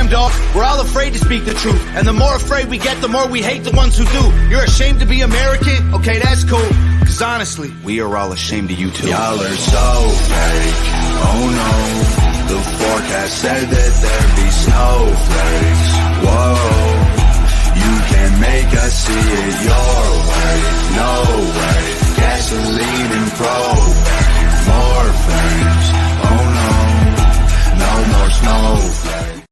damn, dog. We're all afraid to speak the truth. And the more afraid we get, the more we hate the ones who do. You're ashamed to be American? Okay, that's cool. Cause honestly, we are all ashamed of you too. Y'all are so fake. Oh no. The forecast said that there'd be snowflakes. Whoa. You can make us see it your way. No way. Gasoline and propane. More flames. Oh no. No more snowflakes.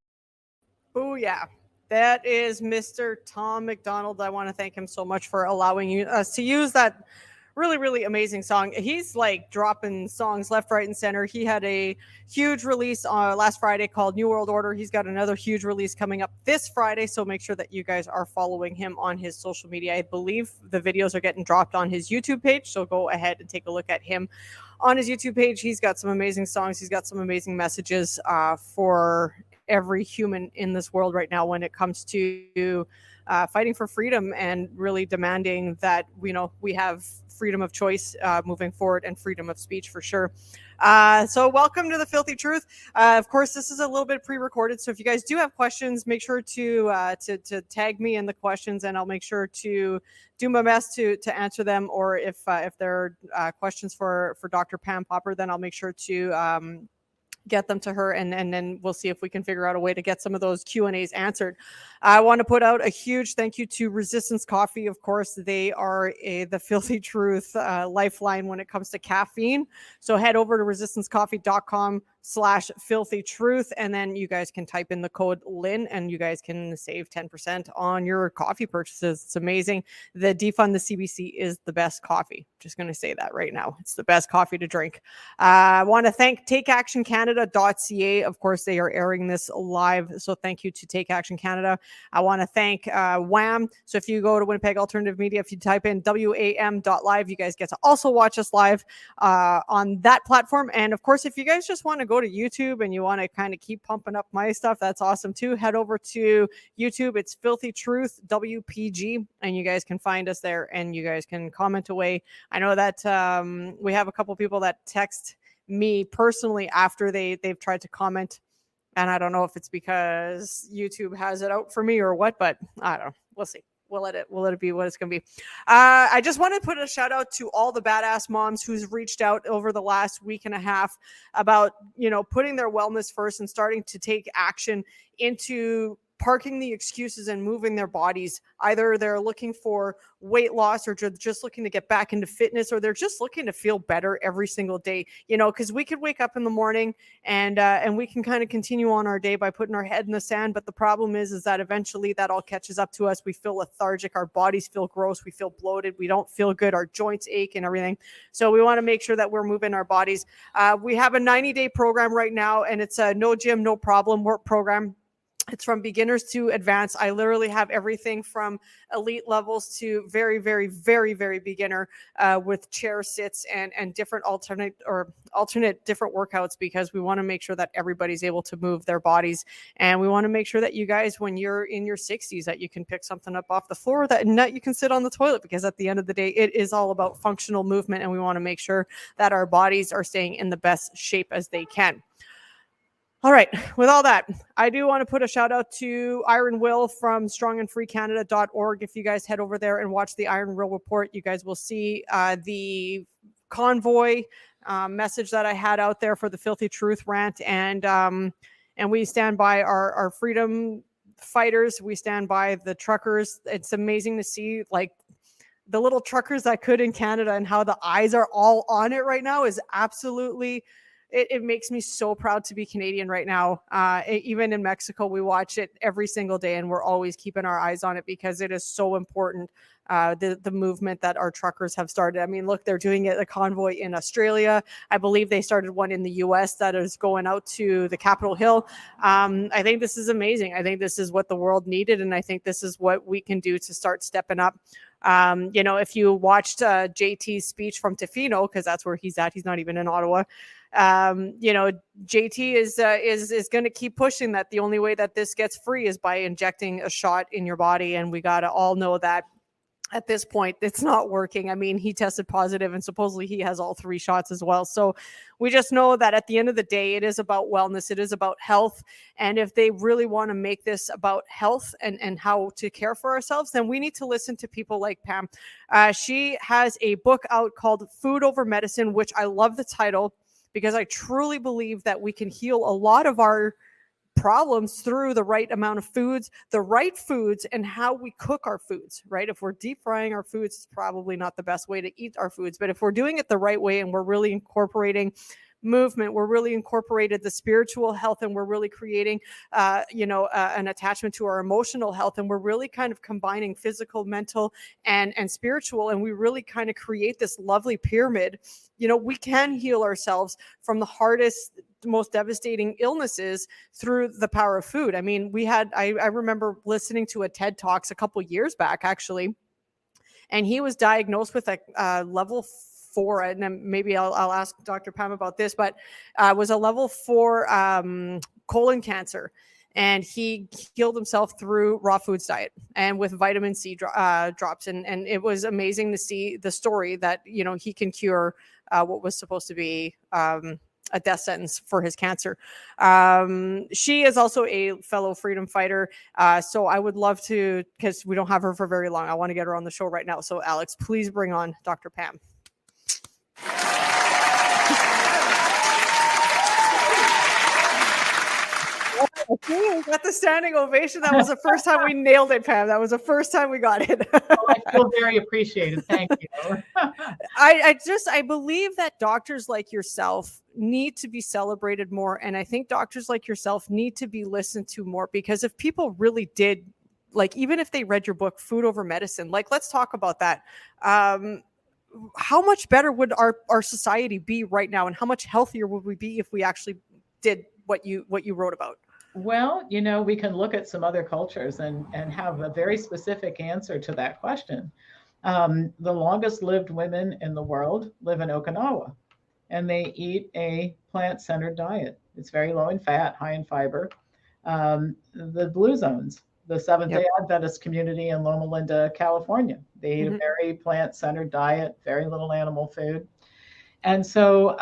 Oh yeah. That is Mr. Tom McDonald. I want to thank him so much for allowing us to use that really, really amazing song. He's like dropping songs left, right, and center. He had a huge release last Friday called New World Order. He's got another huge release coming up this Friday, so make sure that you guys are following him on his social media. I believe the videos are getting dropped on his YouTube page, so go ahead and take a look at him on his YouTube page. He's got some amazing songs. He's got some amazing messages for every human in this world right now when it comes to fighting for freedom and really demanding that we have freedom of choice moving forward and freedom of speech for sure. So welcome to the Filthy Truth. Of course, this is a little bit pre-recorded, so if you guys do have questions, make sure to tag me in the questions, and I'll make sure to do my best to answer them. Or if there are questions for Dr. Pam Popper, then I'll make sure to get them to her, and then we'll see if we can figure out a way to get some of those Q&As answered. I want to put out a huge thank you to Resistance Coffee. Of course, they are the Filthy Truth lifeline when it comes to caffeine. So head over to resistancecoffee.com/filthytruth, and then you guys can type in the code LYN, and you guys can save 10% on your coffee purchases. It's amazing. The Defund the CBC is the best coffee. Just going to say that right now. It's the best coffee to drink. I want to thank TakeActionCanada.ca. Of course, they are airing this live, so thank you to Take Action Canada. I want to thank WAM. So if you go to Winnipeg Alternative Media, if you type in WAM.live, you guys get to also watch us live on that platform. And of course, if you guys just want to go to YouTube and you want to kind of keep pumping up my stuff, that's awesome too. Head over to YouTube. It's Filthy Truth WPG, and you guys can find us there, and you guys can comment away. I know that we have a couple people that text me personally after they've tried to comment, and I don't know if it's because YouTube has it out for me or what, but I don't know. We'll see. We'll let it be what it's going to be. I just want to put a shout out to all the badass moms who's reached out over the last week and a half about, putting their wellness first and starting to take action into parking the excuses and moving their bodies. Either they're looking for weight loss, or just looking to get back into fitness, or they're just looking to feel better every single day. Because we could wake up in the morning and we can kind of continue on our day by putting our head in the sand. But the problem is that eventually that all catches up to us. We feel lethargic. Our bodies feel gross. We feel bloated. We don't feel good. Our joints ache and everything. So we want to make sure that we're moving our bodies. We have a 90-day program right now, and it's a no gym, no problem work program. It's from beginners to advanced. I literally have everything from elite levels to very, very, very, very beginner with chair sits and different alternate different workouts, because we want to make sure that everybody's able to move their bodies. And we want to make sure that you guys, when you're in your 60s, that you can pick something up off the floor, that you can sit on the toilet, because at the end of the day, it is all about functional movement. And we want to make sure that our bodies are staying in the best shape as they can. All right. With all that, I do want to put a shout out to Iron Will from strongandfreecanada.org. If you guys head over there and watch the Iron Will report, you guys will see the convoy message that I had out there for the Filthy Truth rant. And we stand by our freedom fighters. We stand by the truckers. It's amazing to see, like, the little truckers that could in Canada, and how the eyes are all on it right now is absolutely... It makes me so proud to be Canadian right now. Even in Mexico, we watch it every single day, and we're always keeping our eyes on it, because it is so important, the movement that our truckers have started. I mean, look, they're doing it, a convoy in Australia. I believe they started one in the U.S. that is going out to the Capitol Hill. I think this is amazing. I think this is what the world needed, and I think this is what we can do to start stepping up. If you watched JT's speech from Tofino, because that's where he's at, he's not even in Ottawa. JT is going to keep pushing that the only way that this gets free is by injecting a shot in your body. And we got to all know that at this point, it's not working. I mean, he tested positive and supposedly he has all 3 shots as well. So we just know that at the end of the day, it is about wellness. It is about health. And if they really want to make this about health and how to care for ourselves, then we need to listen to people like Pam. She has a book out called Food Over Medicine, which I love the title because I truly believe that we can heal a lot of our problems through the right amount of foods, the right foods, and how we cook our foods, right? If we're deep frying our foods, it's probably not the best way to eat our foods. But if we're doing it the right way and we're really incorporating movement, we're really incorporated the spiritual health, and we're really creating an attachment to our emotional health, and we're really kind of combining physical, mental, and spiritual, and we really kind of create this lovely pyramid. We can heal ourselves from the hardest, most devastating illnesses through the power of food. I mean, I remember listening to a TED Talks a couple years back, actually, and he was diagnosed with a level 4, and maybe I'll ask Dr. Pam about this, but was a level 4 colon cancer. And he healed himself through raw foods diet and with vitamin C drops. And it was amazing to see the story that, he can cure what was supposed to be a death sentence for his cancer. She is also a fellow freedom fighter. So I would love to, because we don't have her for very long, I want to get her on the show right now. So Alex, please bring on Dr. Pam. We got the standing ovation. That was the first time we nailed it, Pam. That was the first time we got it. I feel very appreciated. Thank you. I believe that doctors like yourself need to be celebrated more. And I think doctors like yourself need to be listened to more, because if people really did, like, even if they read your book, Food Over Medicine, like, let's talk about that. How much better would our society be right now? And how much healthier would we be if we actually did what you wrote about? Well, we can look at some other cultures and have a very specific answer to that question. The longest lived women in the world live in Okinawa, and they eat a plant-centered diet. It's very low in fat, high in fiber. The Blue Zones, the Seventh-day Adventist community in Loma Linda, California, they eat a very plant-centered diet, very little animal food. And so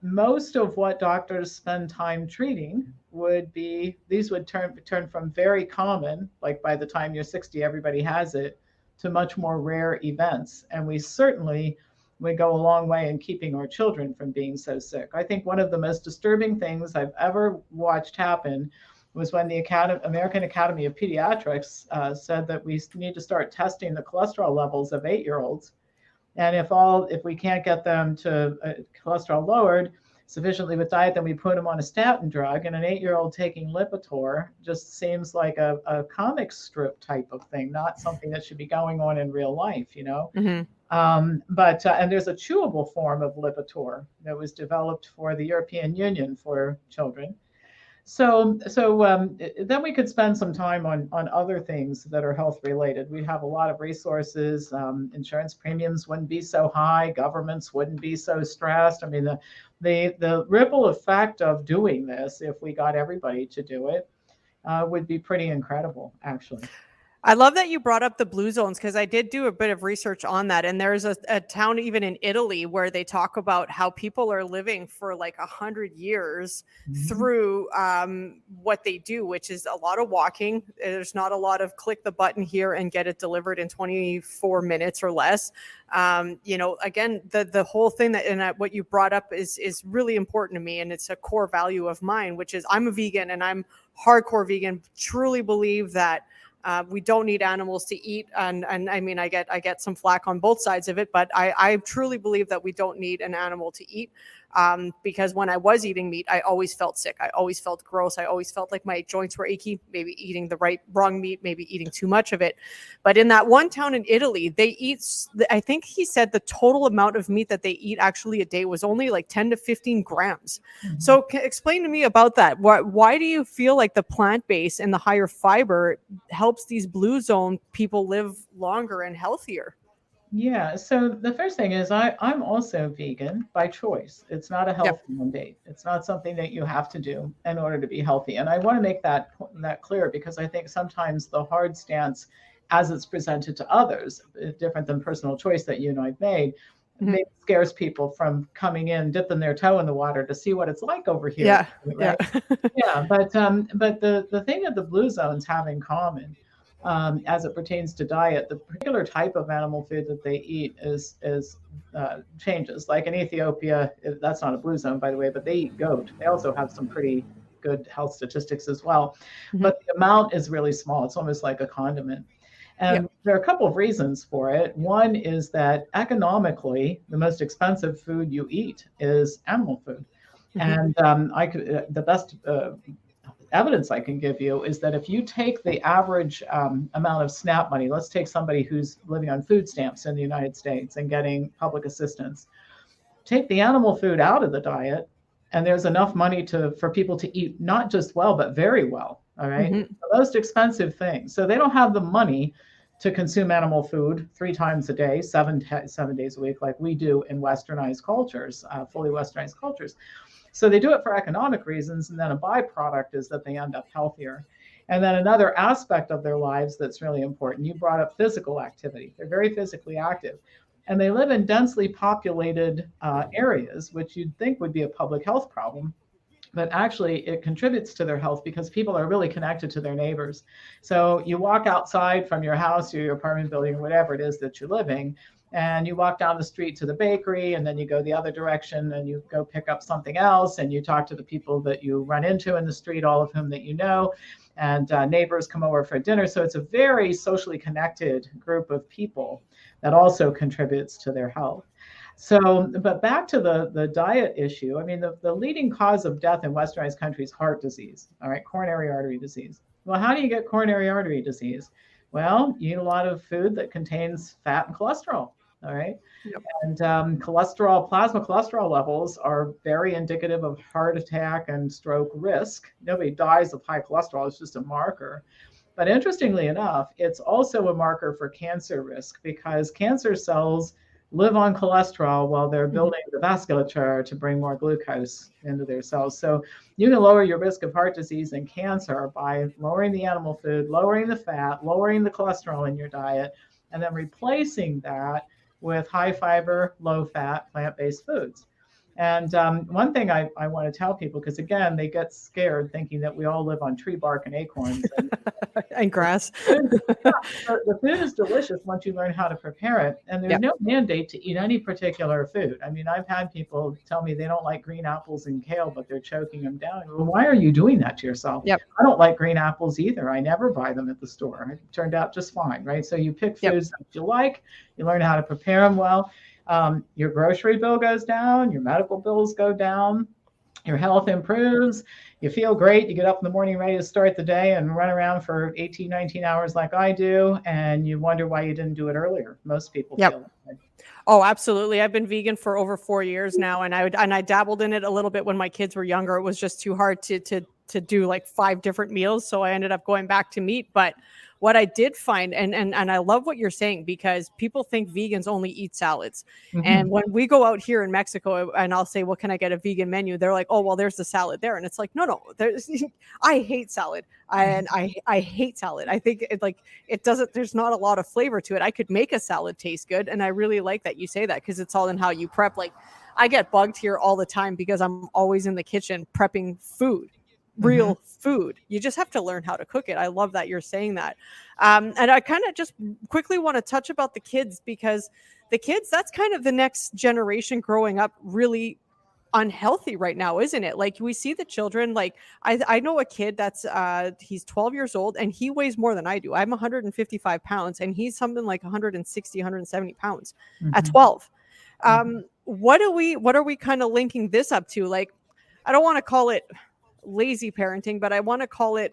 most of what doctors spend time treating would turn from very common, like by the time you're 60, everybody has it, to much more rare events. And we certainly would go a long way in keeping our children from being so sick. I think one of the most disturbing things I've ever watched happen was when the American Academy of Pediatrics said that we need to start testing the cholesterol levels of 8-year-olds. And if we can't get them to cholesterol lowered sufficiently with diet, then we put them on a statin drug. And an 8-year-old taking Lipitor just seems like a comic strip type of thing, not something that should be going on in real life, and there's a chewable form of Lipitor that was developed for the European Union for children. So then we could spend some time on other things that are health related. We have a lot of resources. Insurance premiums wouldn't be so high. Governments wouldn't be so stressed. I mean, the ripple effect of doing this, if we got everybody to do it, would be pretty incredible, actually. I love that you brought up the Blue Zones, because I did do a bit of research on that. And there's a town even in Italy where they talk about how people are living for like 100 years through what they do, which is a lot of walking. There's not a lot of click the button here and get it delivered in 24 minutes or less. Again, the whole thing that what you brought up is really important to me. And it's a core value of mine, which is I'm a vegan and I'm hardcore vegan. Truly believe that we don't need animals to eat. And I mean, I get some flack on both sides of it, but I truly believe that we don't need an animal to eat. Because when I was eating meat, I always felt sick. I always felt gross. I always felt like my joints were achy, maybe eating the wrong meat, maybe eating too much of it. But in that one town in Italy, they eat, I think he said the total amount of meat that they eat actually a day was only like 10 to 15 grams. So explain to me about that. Why do you feel like the plant-based and the higher fiber helps these Blue Zone people live longer and healthier? Yeah, so the first thing is I'm also vegan by choice. It's not a health mandate. It's not something that you have to do in order to be healthy. And I want to make that clear, because I think sometimes the hard stance as it's presented to others, different than personal choice that you and I've made, maybe scares people from coming in, dipping their toe in the water to see what it's like over here. Yeah. Right. Yeah. But the thing that the blue zones have in common, as it pertains to diet, the particular type of animal food that they eat is changes. Like in Ethiopia, that's not a blue zone, by the way, but they eat goat. They also have some pretty good health statistics as well. But the amount is really small. It's almost like a condiment. And there are a couple of reasons for it. One is that economically, the most expensive food you eat is animal food. And the best evidence I can give you is that if you take the average amount of SNAP money, let's take somebody who's living on food stamps in the United States and getting public assistance, take the animal food out of the diet, and there's enough money for people to eat not just well, but very well. All right. The most expensive thing. So they don't have the money to consume animal food 3 times a day, 7 days a week, like we do in westernized cultures, fully westernized cultures. So they do it for economic reasons. And then a byproduct is that they end up healthier. And then another aspect of their lives that's really important, you brought up physical activity. They're very physically active. And they live in densely populated areas, which you'd think would be a public health problem. But actually, it contributes to their health because people are really connected to their neighbors. So you walk outside from your house or your apartment building or whatever it is that you're living, and you walk down the street to the bakery, and then you go the other direction and you go pick up something else, and you talk to the people that you run into in the street, all of whom that you know, and neighbors come over for dinner. So it's a very socially connected group of people that also contributes to their health. So, but back to the diet issue, I mean, the leading cause of death in westernized countries is heart disease, all right, coronary artery disease. Well, how do you get coronary artery disease? Well, you eat a lot of food that contains fat and cholesterol, all right? And plasma cholesterol levels are very indicative of heart attack and stroke risk. Nobody dies of high cholesterol, it's just a marker. But interestingly enough, it's also a marker for cancer risk because cancer cells live on cholesterol while they're building the vasculature to bring more glucose into their cells. So you can lower your risk of heart disease and cancer by lowering the animal food, lowering the fat, lowering the cholesterol in your diet, and then replacing that with high fiber, low fat, plant-based foods. And one thing I want to tell people, because again, they get scared thinking that we all live on tree bark and acorns. And grass. The food is delicious once you learn how to prepare it. And there's no mandate to eat any particular food. I mean, I've had people tell me they don't like green apples and kale, but they're choking them down. Well, why are you doing that to yourself? I don't like green apples either. I never buy them at the store. It turned out just fine, right? So you pick foods that you like, you learn how to prepare them well. Your grocery bill goes down, your medical bills go down, your health improves, you feel great, you get up in the morning ready to start the day and run around for 18, 19 hours like I do, and you wonder why you didn't do it earlier. Most people feel that way. Oh, absolutely. I've been vegan for over 4 years now, and I dabbled in it a little bit when my kids were younger. It was just too hard to do like 5 different meals, so I ended up going back to meat. But what I did find, and I love what you're saying, because people think vegans only eat salads. And when we go out here in Mexico and I'll say, well, can I get a vegan menu? They're like, oh, well, there's the salad there. And it's like, no, I hate salad. And I hate salad. I think there's not a lot of flavor to it. I could make a salad taste good. And I really like that you say that, because it's all in how you prep. Like, I get bugged here all the time because I'm always in the kitchen prepping food. Real food. You just have to learn how to cook it. I love that you're saying that. And I kind of just quickly want to touch about the kids, because the kids, that's kind of the next generation growing up really unhealthy right now, isn't it? Like, we see the children, like I know a kid that's he's 12 years old and he weighs more than I do. I'm 155 pounds and he's something like 160, 170 pounds at 12. What are we kind of linking this up to? Like, I don't want to call it lazy parenting, but I want to call it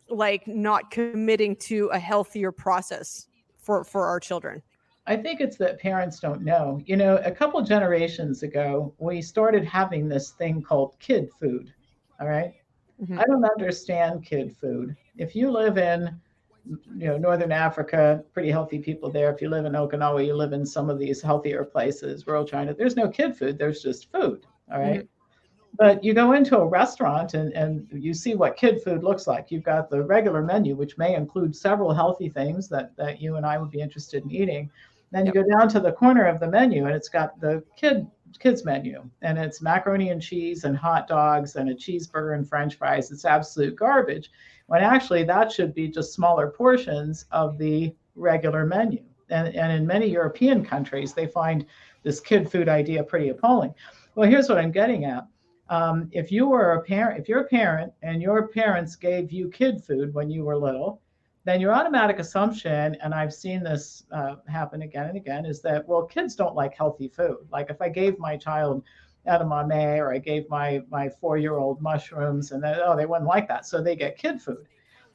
like not committing to a healthier process for our children. I think it's that parents don't know. You know, a couple generations ago, we started having this thing called kid food. All right. I don't understand kid food. If you live in, Northern Africa, pretty healthy people there. If you live in Okinawa, you live in some of these healthier places, rural China, there's no kid food. There's just food. All right. But you go into a restaurant and you see what kid food looks like. You've got the regular menu, which may include several healthy things that you and I would be interested in eating. Then you Yep. go down to the corner of the menu and it's got the kids menu, and it's macaroni and cheese and hot dogs and a cheeseburger and french fries. It's absolute garbage, when actually that should be just smaller portions of the regular menu. And in many European countries, they find this kid food idea pretty appalling. Well, here's what I'm getting at. If you're a parent and your parents gave you kid food when you were little, then your automatic assumption, and I've seen this happen again and again, is that, well, kids don't like healthy food. Like if I gave my child edamame, or I gave my 4-year-old mushrooms, and they wouldn't like that, so they get kid food.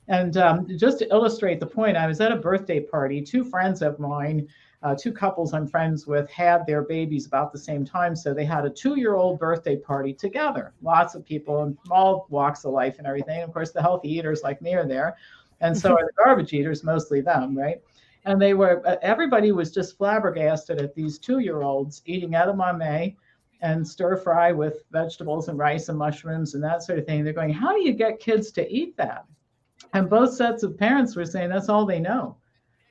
And just to illustrate the point, I was at a birthday party. Two friends of mine, two couples I'm friends with, had their babies about the same time. So they had a 2-year-old birthday party together. Lots of people in all walks of life and everything. Of course, the healthy eaters like me are there. And so are the garbage eaters, mostly them, right? And everybody was just flabbergasted at these 2-year-olds eating edamame and stir fry with vegetables and rice and mushrooms and that sort of thing. They're going, how do you get kids to eat that? And both sets of parents were saying that's all they know.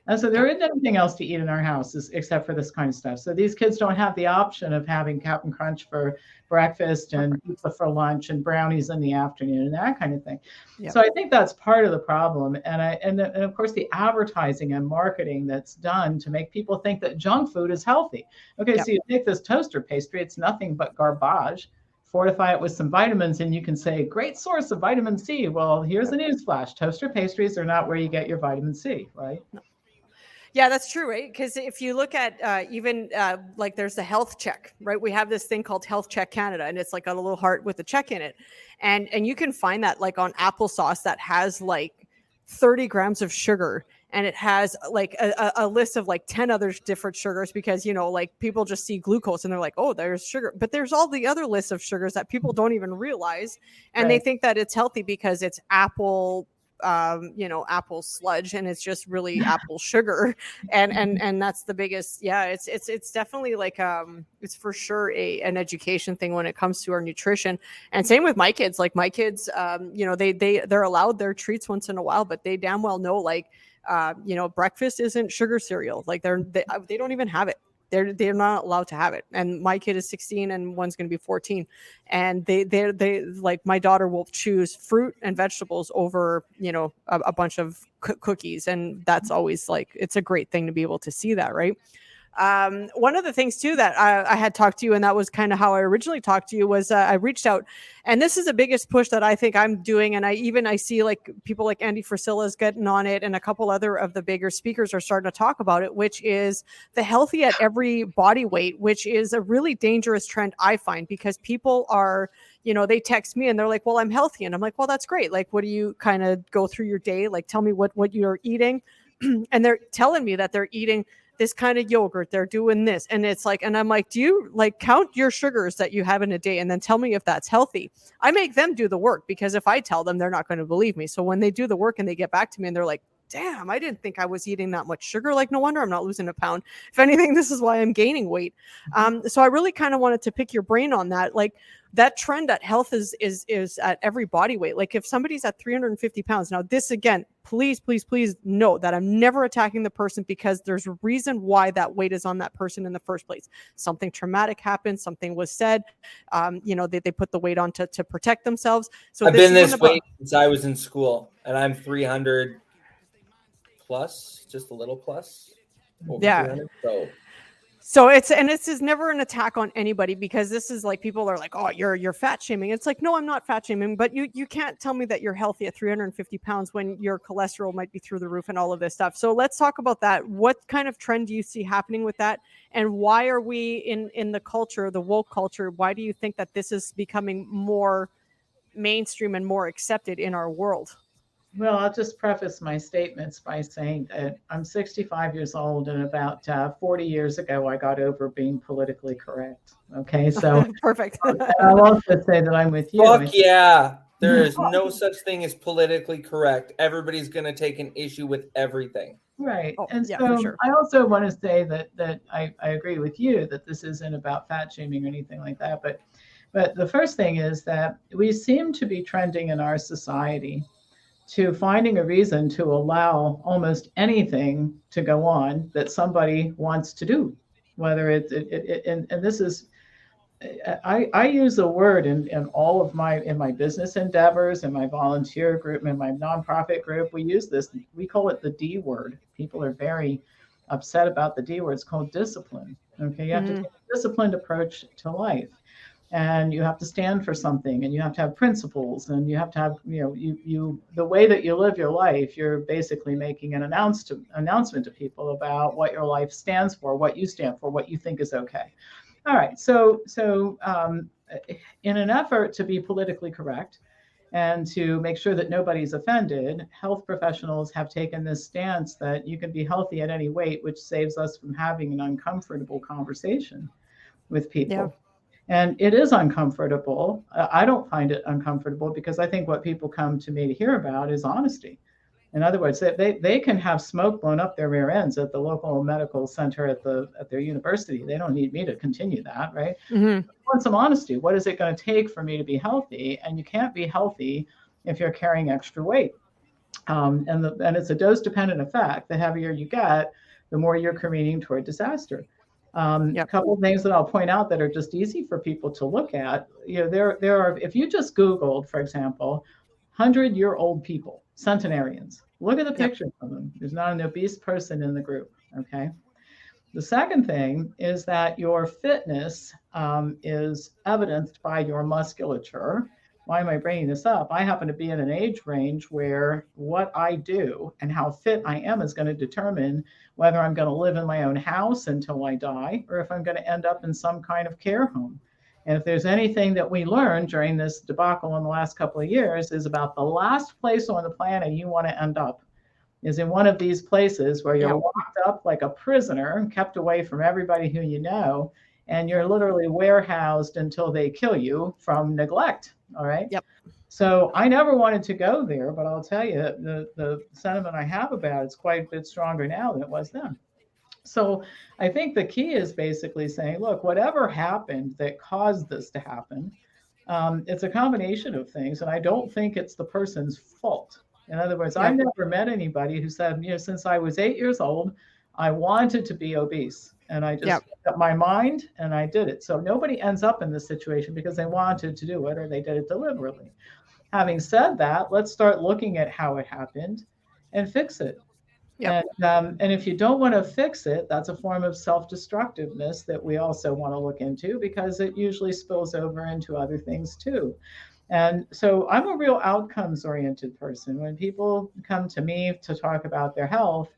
And so there isn't anything else to eat in our houses except for this kind of stuff. So these kids don't have the option of having Captain Crunch for breakfast and pizza for lunch and brownies in the afternoon and that kind of thing. Yep. So I think that's part of the problem. And of course, the advertising and marketing that's done to make people think that junk food is healthy. Okay, yep. So you take this toaster pastry, it's nothing but garbage. Fortify it with some vitamins, and you can say, great source of vitamin C. Well, here's a newsflash. Toaster pastries are not where you get your vitamin C, right? No. Yeah, that's true, right? Because if you look at even like there's the health check, right? We have this thing called Health Check Canada, and it's like a little heart with a check in it. And you can find that like on applesauce that has like 30 grams of sugar. And it has like a list of like 10 other different sugars, because, you know, like people just see glucose and they're like, oh, there's sugar. But there's all the other lists of sugars that people don't even realize. And right. They think that it's healthy because it's apple, apple sludge, and it's just really apple sugar. And that's the biggest. Yeah, it's definitely like it's for sure an education thing when it comes to our nutrition. And same with my kids. Like my kids, they're allowed their treats once in a while, but they damn well know like breakfast isn't sugar cereal. Like they don't even have it. They're not allowed to have it. And my kid is 16 and one's going to be 14. And they like, my daughter will choose fruit and vegetables over, a bunch of cookies. And that's always like, it's a great thing to be able to see that. Right. One of the things too that I had talked to you, and that was kind of how I originally talked to you, was I reached out, and this is the biggest push that I think I'm doing. And I see like people like Andy Frisella's getting on it, and a couple other of the bigger speakers are starting to talk about it, which is the healthy at every body weight, which is a really dangerous trend, I find, because people are, they text me and they're like, well, I'm healthy. And I'm like, well, that's great. Like, what do you kind of go through your day? Like, tell me what you're eating. And they're telling me that they're eating this kind of yogurt, they're doing this. And it's like, and I'm like, do you like count your sugars that you have in a day and then tell me if that's healthy? I make them do the work, because if I tell them, they're not going to believe me. So when they do the work and they get back to me and they're like, damn, I didn't think I was eating that much sugar. Like, no wonder I'm not losing a pound. If anything, this is why I'm gaining weight. So I really kind of wanted to pick your brain on that. Like, that trend at health is at every body weight. Like if somebody's at 350 pounds, now this again, please note that I'm never attacking the person, because there's a reason why that weight is on that person in the first place. Something traumatic happened, something was said, they put the weight on to protect themselves. So I've been this weight since I was in school, and I'm 300 plus, just a little plus. Yeah. So this is never an attack on anybody, because this is like, people are like, oh, you're fat shaming. It's like, no, I'm not fat shaming, but you can't tell me that you're healthy at 350 pounds when your cholesterol might be through the roof and all of this stuff. So let's talk about that. What kind of trend do you see happening with that? And why are we in the culture, the woke culture, why do you think that this is becoming more mainstream and more accepted in our world? Well, I'll just preface my statements by saying that I'm 65 years old, and about 40 years ago, I got over being politically correct. Okay, so perfect. I'll also say that I'm with you. Fuck yeah. There is no such thing as politically correct. Everybody's going to take an issue with everything. Right. And yeah, so sure. I also want to say that I agree with you that this isn't about fat shaming or anything like that. But But the first thing is that we seem to be trending in our society to finding a reason to allow almost anything to go on that somebody wants to do, whether and this is, I use the word in all of my business endeavors, in my volunteer group, in my nonprofit group. We use this, we call it the D word. People are very upset about the D word. It's called discipline. Okay, you have to take a disciplined approach to life, and you have to stand for something, and you have to have principles, and you have to have, you the way that you live your life, you're basically making an announcement to people about what your life stands for, what you stand for, what you think is okay. All right, so in an effort to be politically correct and to make sure that nobody's offended, health professionals have taken this stance that you can be healthy at any weight, which saves us from having an uncomfortable conversation with people. Yeah. And it is uncomfortable. I don't find it uncomfortable because I think what people come to me to hear about is honesty. In other words, they can have smoke blown up their rear ends at the local medical center at their university. They don't need me to continue that, right? Mm-hmm. I want some honesty. What is it going to take for me to be healthy? And you can't be healthy if you're carrying extra weight. And it's a dose-dependent effect. The heavier you get, the more you're careening toward disaster. A couple of things that I'll point out that are just easy for people to look at. There are, if you just Googled, for example, 100-year-old people, centenarians, look at the pictures of them. There's not an obese person in the group, okay? The second thing is that your fitness is evidenced by your musculature. Why am I bringing this up? I happen to be in an age range where what I do and how fit I am is going to determine whether I'm going to live in my own house until I die or if I'm going to end up in some kind of care home. And if there's anything that we learned during this debacle in the last couple of years is about the last place on the planet you want to end up is in one of these places where you're locked up like a prisoner, kept away from everybody who you know, and you're literally warehoused until they kill you from neglect. All right. Yep. So I never wanted to go there, but I'll tell you, the sentiment I have about it's quite a bit stronger now than it was then. So I think the key is basically saying, look, whatever happened that caused this to happen, it's a combination of things. And I don't think it's the person's fault. In other words, I've never met anybody who said, since I was 8 years old, I wanted to be obese. And I just made up my mind and I did it. So nobody ends up in this situation because they wanted to do it or they did it deliberately. Having said that, let's start looking at how it happened and fix it. Yep. And if you don't want to fix it, that's a form of self-destructiveness that we also want to look into because it usually spills over into other things too. And so I'm a real outcomes-oriented person. When people come to me to talk about their health,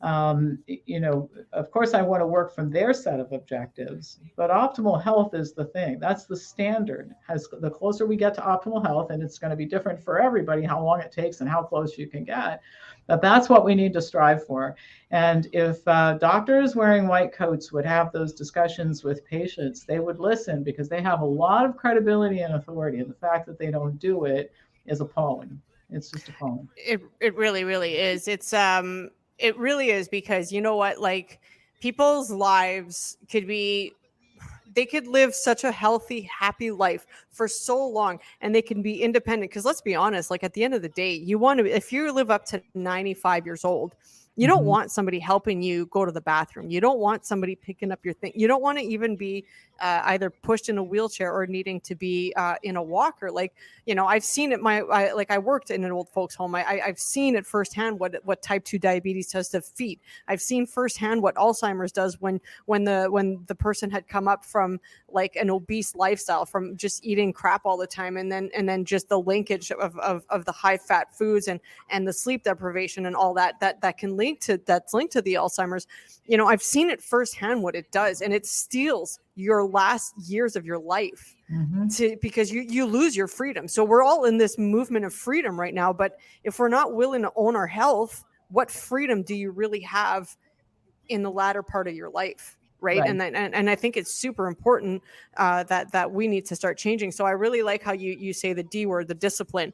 of course, I want to work from their set of objectives, but optimal health is the thing. That's the standard. The closer we get to optimal health, and it's going to be different for everybody, how long it takes and how close you can get, but that's what we need to strive for. And if doctors wearing white coats would have those discussions with patients, they would listen because they have a lot of credibility and authority. And the fact that they don't do it is appalling. It's just appalling. It really, really is. It really is because you know what, like people's lives they could live such a healthy, happy life for so long and they can be independent. Because let's be honest, like at the end of the day, if you live up to 95 years old, you don't want somebody helping you go to the bathroom. You don't want somebody picking up your thing. You don't want to even be either pushed in a wheelchair or needing to be in a walker. Like, I've seen it. I worked in an old folks home. I've seen it firsthand what type 2 diabetes does to feet. I've seen firsthand what Alzheimer's does when the person had come up from like an obese lifestyle, from just eating crap all the time, and then just the linkage of the high fat foods and the sleep deprivation and all that can that's linked to the Alzheimer's. I've seen it firsthand what it does, and it steals your last years of your life because you lose your freedom. So we're all in this movement of freedom right now, but if we're not willing to own our health, what freedom do you really have in the latter part of your life? Right. And I think it's super important that we need to start changing. So I really like how you say the D word, the discipline.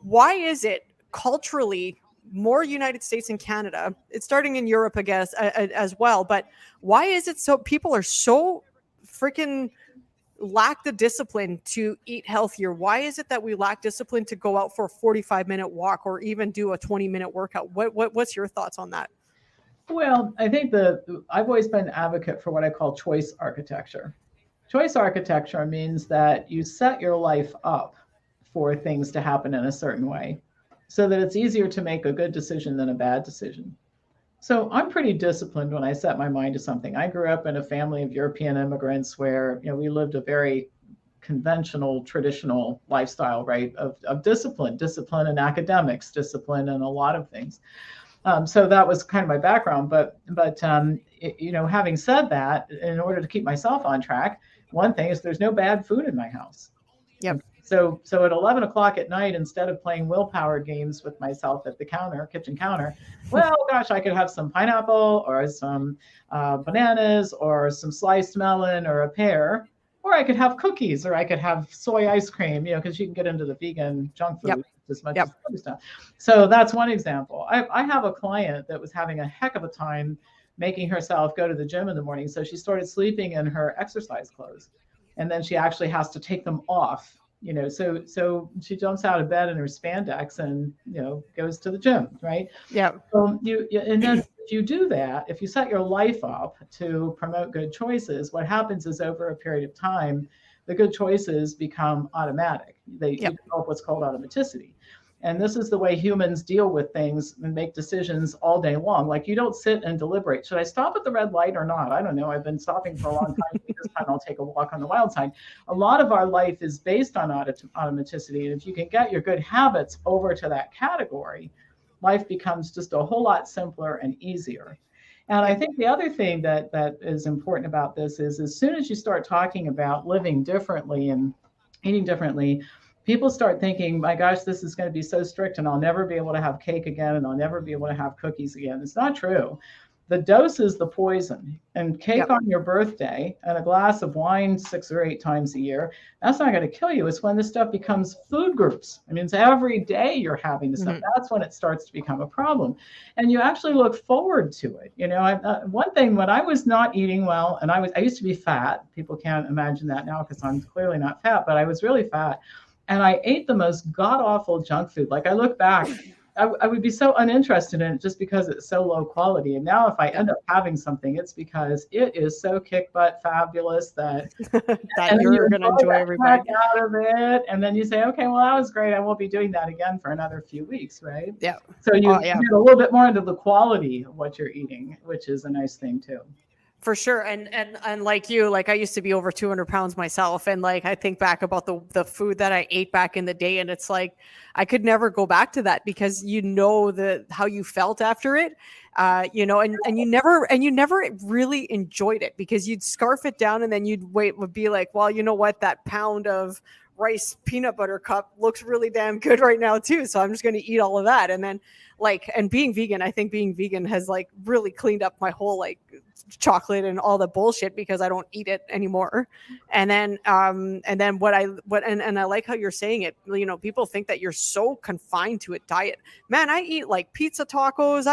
Why is it culturally more United States and Canada? It's starting in Europe, I guess, as well. But why is it so people are so freaking lack the discipline to eat healthier? Why is it that we lack discipline to go out for a 45-minute walk or even do a 20-minute workout? What's your thoughts on that? Well, I think I've always been an advocate for what I call choice architecture. Choice architecture means that you set your life up for things to happen in a certain way so that it's easier to make a good decision than a bad decision. So I'm pretty disciplined when I set my mind to something. I grew up in a family of European immigrants where, you know, we lived a very conventional, traditional lifestyle, right? Of discipline in academics, discipline in a lot of things. So that was kind of my background. But you know, having said that, in order to keep myself on track, one thing is there's no bad food in my house. Yep. So at 11 o'clock at night, instead of playing willpower games with myself at the kitchen counter, well, gosh, I could have some pineapple or some bananas or some sliced melon or a pear, or I could have cookies, or I could have soy ice cream, you know, because you can get into the vegan junk food as much as other stuff. So that's one example. I have a client that was having a heck of a time making herself go to the gym in the morning. So she started sleeping in her exercise clothes, and then she actually has to take them off. You know, so she jumps out of bed in her spandex and, you know, goes to the gym, right? Yeah. So and then if you do that, if you set your life up to promote good choices, what happens is over a period of time, the good choices become automatic. They develop what's called automaticity. And this is the way humans deal with things and make decisions all day long. Like, you don't sit and deliberate. Should I stop at the red light or not? I don't know. I've been stopping for a long time. This time I'll take a walk on the wild side. A lot of our life is based on automaticity. And if you can get your good habits over to that category, life becomes just a whole lot simpler and easier. And I think the other thing that is important about this is, as soon as you start talking about living differently and eating differently, people start thinking, my gosh, this is going to be so strict and I'll never be able to have cake again and I'll never be able to have cookies again. It's not true. The dose is the poison. And cake on your birthday and a glass of wine 6 or 8 times a year, that's not going to kill you. It's when this stuff becomes food groups. I mean, it's every day you're having this stuff. That's when it starts to become a problem. And you actually look forward to it. You know, one thing, when I was not eating well, and I used to be fat. People can't imagine that now because I'm clearly not fat, but I was really fat. And I ate the most god-awful junk food. Like, I look back, I would be so uninterested in it just because it's so low quality. And now if I end up having something, it's because it is so kick butt fabulous that you're going to enjoy every bite out of it. And then you say, okay, well, that was great. I won't be doing that again for another few weeks, right? Yeah. So you get a little bit more into the quality of what you're eating, which is a nice thing too. For sure. And like you, like, I used to be over 200 pounds myself. And like, I think back about the food that I ate back in the day, and it's like, I could never go back to that, because you know how you felt after it, you know, and you never really enjoyed it, because you'd scarf it down and then would be like, well, you know what, that pound of rice peanut butter cup looks really damn good right now too. So I'm just going to eat all of that. And then and being vegan, I think being vegan has like really cleaned up my whole like chocolate and all the bullshit, because I don't eat it anymore. And then what I like how you're saying it, you know, people think that you're so confined to a diet. Man, I eat like pizza tacos.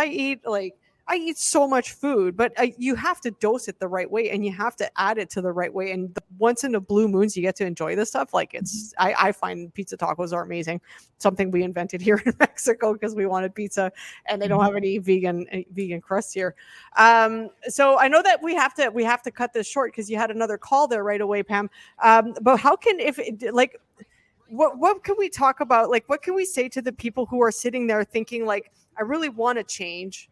I eat so much food, but you have to dose it the right way, and you have to add it to the right way. And once in a blue moons, you get to enjoy this stuff. Like, I find pizza tacos are amazing. Something we invented here in Mexico because we wanted pizza, and they don't have any vegan crusts here. So I know that we have to cut this short because you had another call there right away, Pam. But how can, what can we talk about? Like, what can we say to the people who are sitting there thinking like, I really want to change,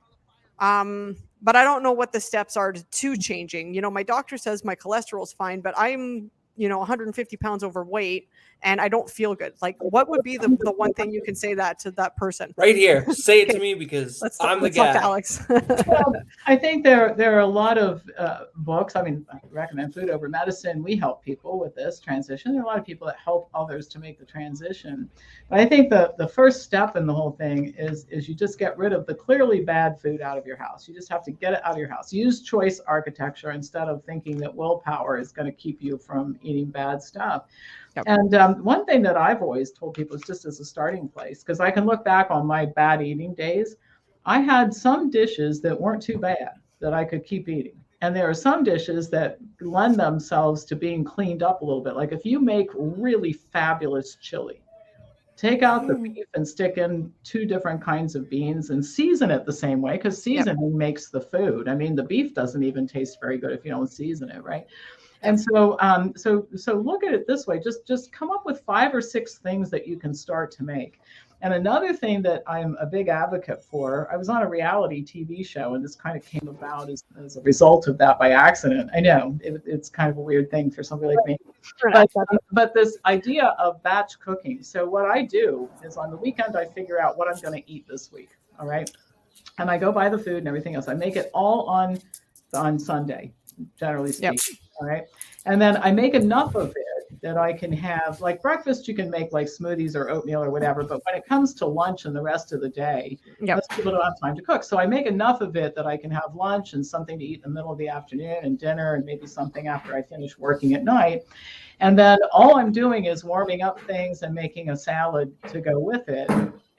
but I don't know what the steps are to changing. You know, my doctor says my cholesterol is fine, but I'm, 150 pounds overweight and I don't feel good. Like, what would be the one thing you can say that to that person? Right here. Say it to me, because I'm the guy. Talk to Alex. Well, I think there are a lot of books. I mean, I recommend Food Over Medicine. We help people with this transition. There are a lot of people that help others to make the transition. But I think the first step in the whole thing is you just get rid of the clearly bad food out of your house. You just have to get it out of your house. Use choice architecture instead of thinking that willpower is going to keep you from eating bad stuff. Yep. And one thing that I've always told people is, just as a starting place, because I can look back on my bad eating days, I had some dishes that weren't too bad that I could keep eating. And there are some dishes that lend themselves to being cleaned up a little bit. Like if you make really fabulous chili, take out the beef and stick in 2 different kinds of beans and season it the same way, because seasoning makes the food. I mean, the beef doesn't even taste very good if you don't season it, right? And so, so look at it this way. Just come up with 5 or 6 things that you can start to make. And another thing that I'm a big advocate for, I was on a reality TV show, and this kind of came about as a result of that by accident. I know it's kind of a weird thing for somebody like me, but this idea of batch cooking. So what I do is on the weekend, I figure out what I'm going to eat this week. All right. And I go buy the food and everything else. I make it all on Sunday, generally speaking. All right. And then I make enough of it that I can have, like breakfast, you can make like smoothies or oatmeal or whatever. But when it comes to lunch and the rest of the day, most people don't have time to cook. So I make enough of it that I can have lunch and something to eat in the middle of the afternoon and dinner and maybe something after I finish working at night. And then all I'm doing is warming up things and making a salad to go with it,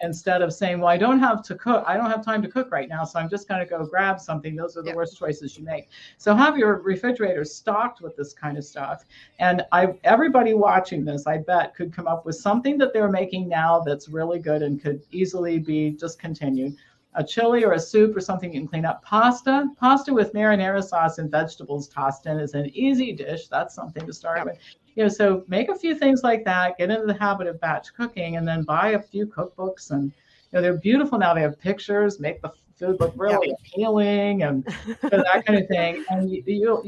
instead of saying, well, I don't have time to cook right now, so I'm just going to go grab something. Those are the worst choices you make. So have your refrigerator stocked with this kind of stuff. And everybody watching this, I bet, could come up with something that they're making now that's really good and could easily be discontinued. A chili or a soup or something you can clean up. Pasta with marinara sauce and vegetables tossed in is an easy dish. That's something to start with. So make a few things like that, get into the habit of batch cooking, and then buy a few cookbooks. And they're beautiful now. They have pictures, make the food look really appealing, and that kind of thing. And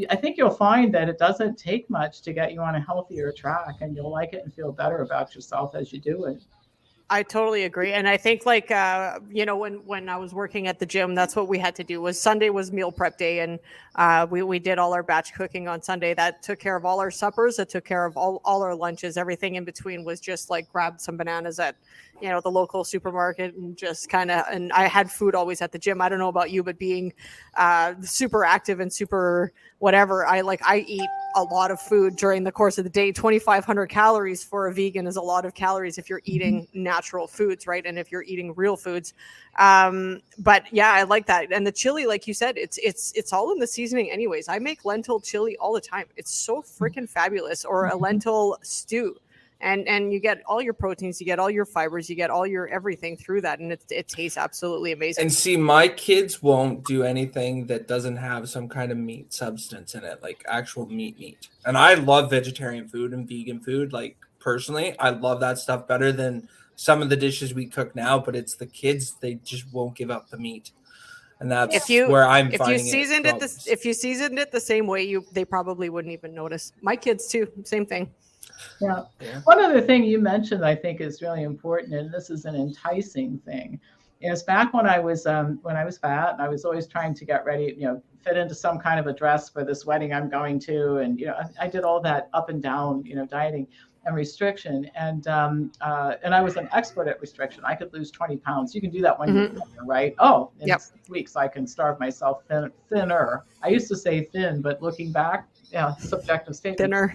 I think you'll find that it doesn't take much to get you on a healthier track, and you'll like it and feel better about yourself as you do it. I totally agree. And I think when I was working at the gym, that's what we had to do. Was Sunday was meal prep day. And we did all our batch cooking on Sunday. That took care of all our suppers. That took care of all our lunches. Everything in between was just like grab some bananas at, the local supermarket and just and I had food always at the gym. I don't know about you, but being super active and super whatever, I eat a lot of food during the course of the day. 2,500 calories for a vegan is a lot of calories if you're eating natural foods, right? And if you're eating real foods. But yeah, I like that. And the chili, like you said, it's all in the seasoning anyways. I make lentil chili all the time. It's so freaking fabulous. Or a lentil stew. And you get all your proteins, you get all your fibers, you get all your everything through that. And it tastes absolutely amazing. And see, my kids won't do anything that doesn't have some kind of meat substance in it, like actual meat. And I love vegetarian food and vegan food. Like personally, I love that stuff better than some of the dishes we cook now, but it's the kids, they just won't give up the meat. And that's where I'm finding it. If you seasoned it the same way, they probably wouldn't even notice. My kids too, same thing. Yeah. One other thing you mentioned, I think, is really important, and this is an enticing thing, is back when I was fat and I was always trying to get ready, fit into some kind of a dress for this wedding I'm going to, and I did all that up and down, dieting and restriction, and I was an expert at restriction. I could lose 20 pounds. You can do that when you're thinner, right? Oh, in 6 weeks I can starve myself thinner. I used to say thin, but looking back, subjective statement. Thinner.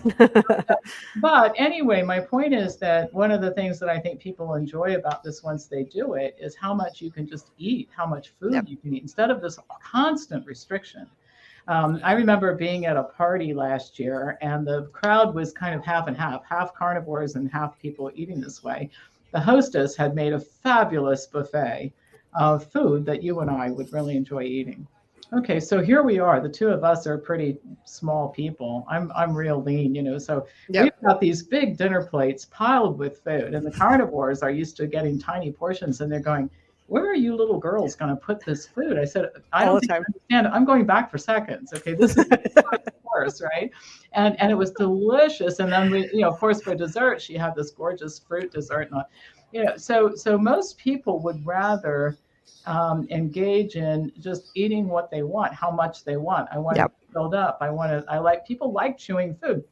But anyway, my point is that one of the things that I think people enjoy about this once they do it is how much you can just eat, how much food you can eat instead of this constant restriction. I remember being at a party last year and the crowd was kind of half and half carnivores and half people eating this way. The hostess had made a fabulous buffet of food that you and I would really enjoy eating. Okay, so here we are. The two of us are pretty small people. I'm real lean, so we've got these big dinner plates piled with food, and the carnivores are used to getting tiny portions, and they're going, where are you little girls going to put this food? I said, I don't think you understand. I'm going back for seconds. Okay, this is of course, right? And it was delicious. And then we, of course, for dessert, she had this gorgeous fruit dessert. And, so most people would rather engage in just eating what they want, how much they want. I want to build up. People like chewing food.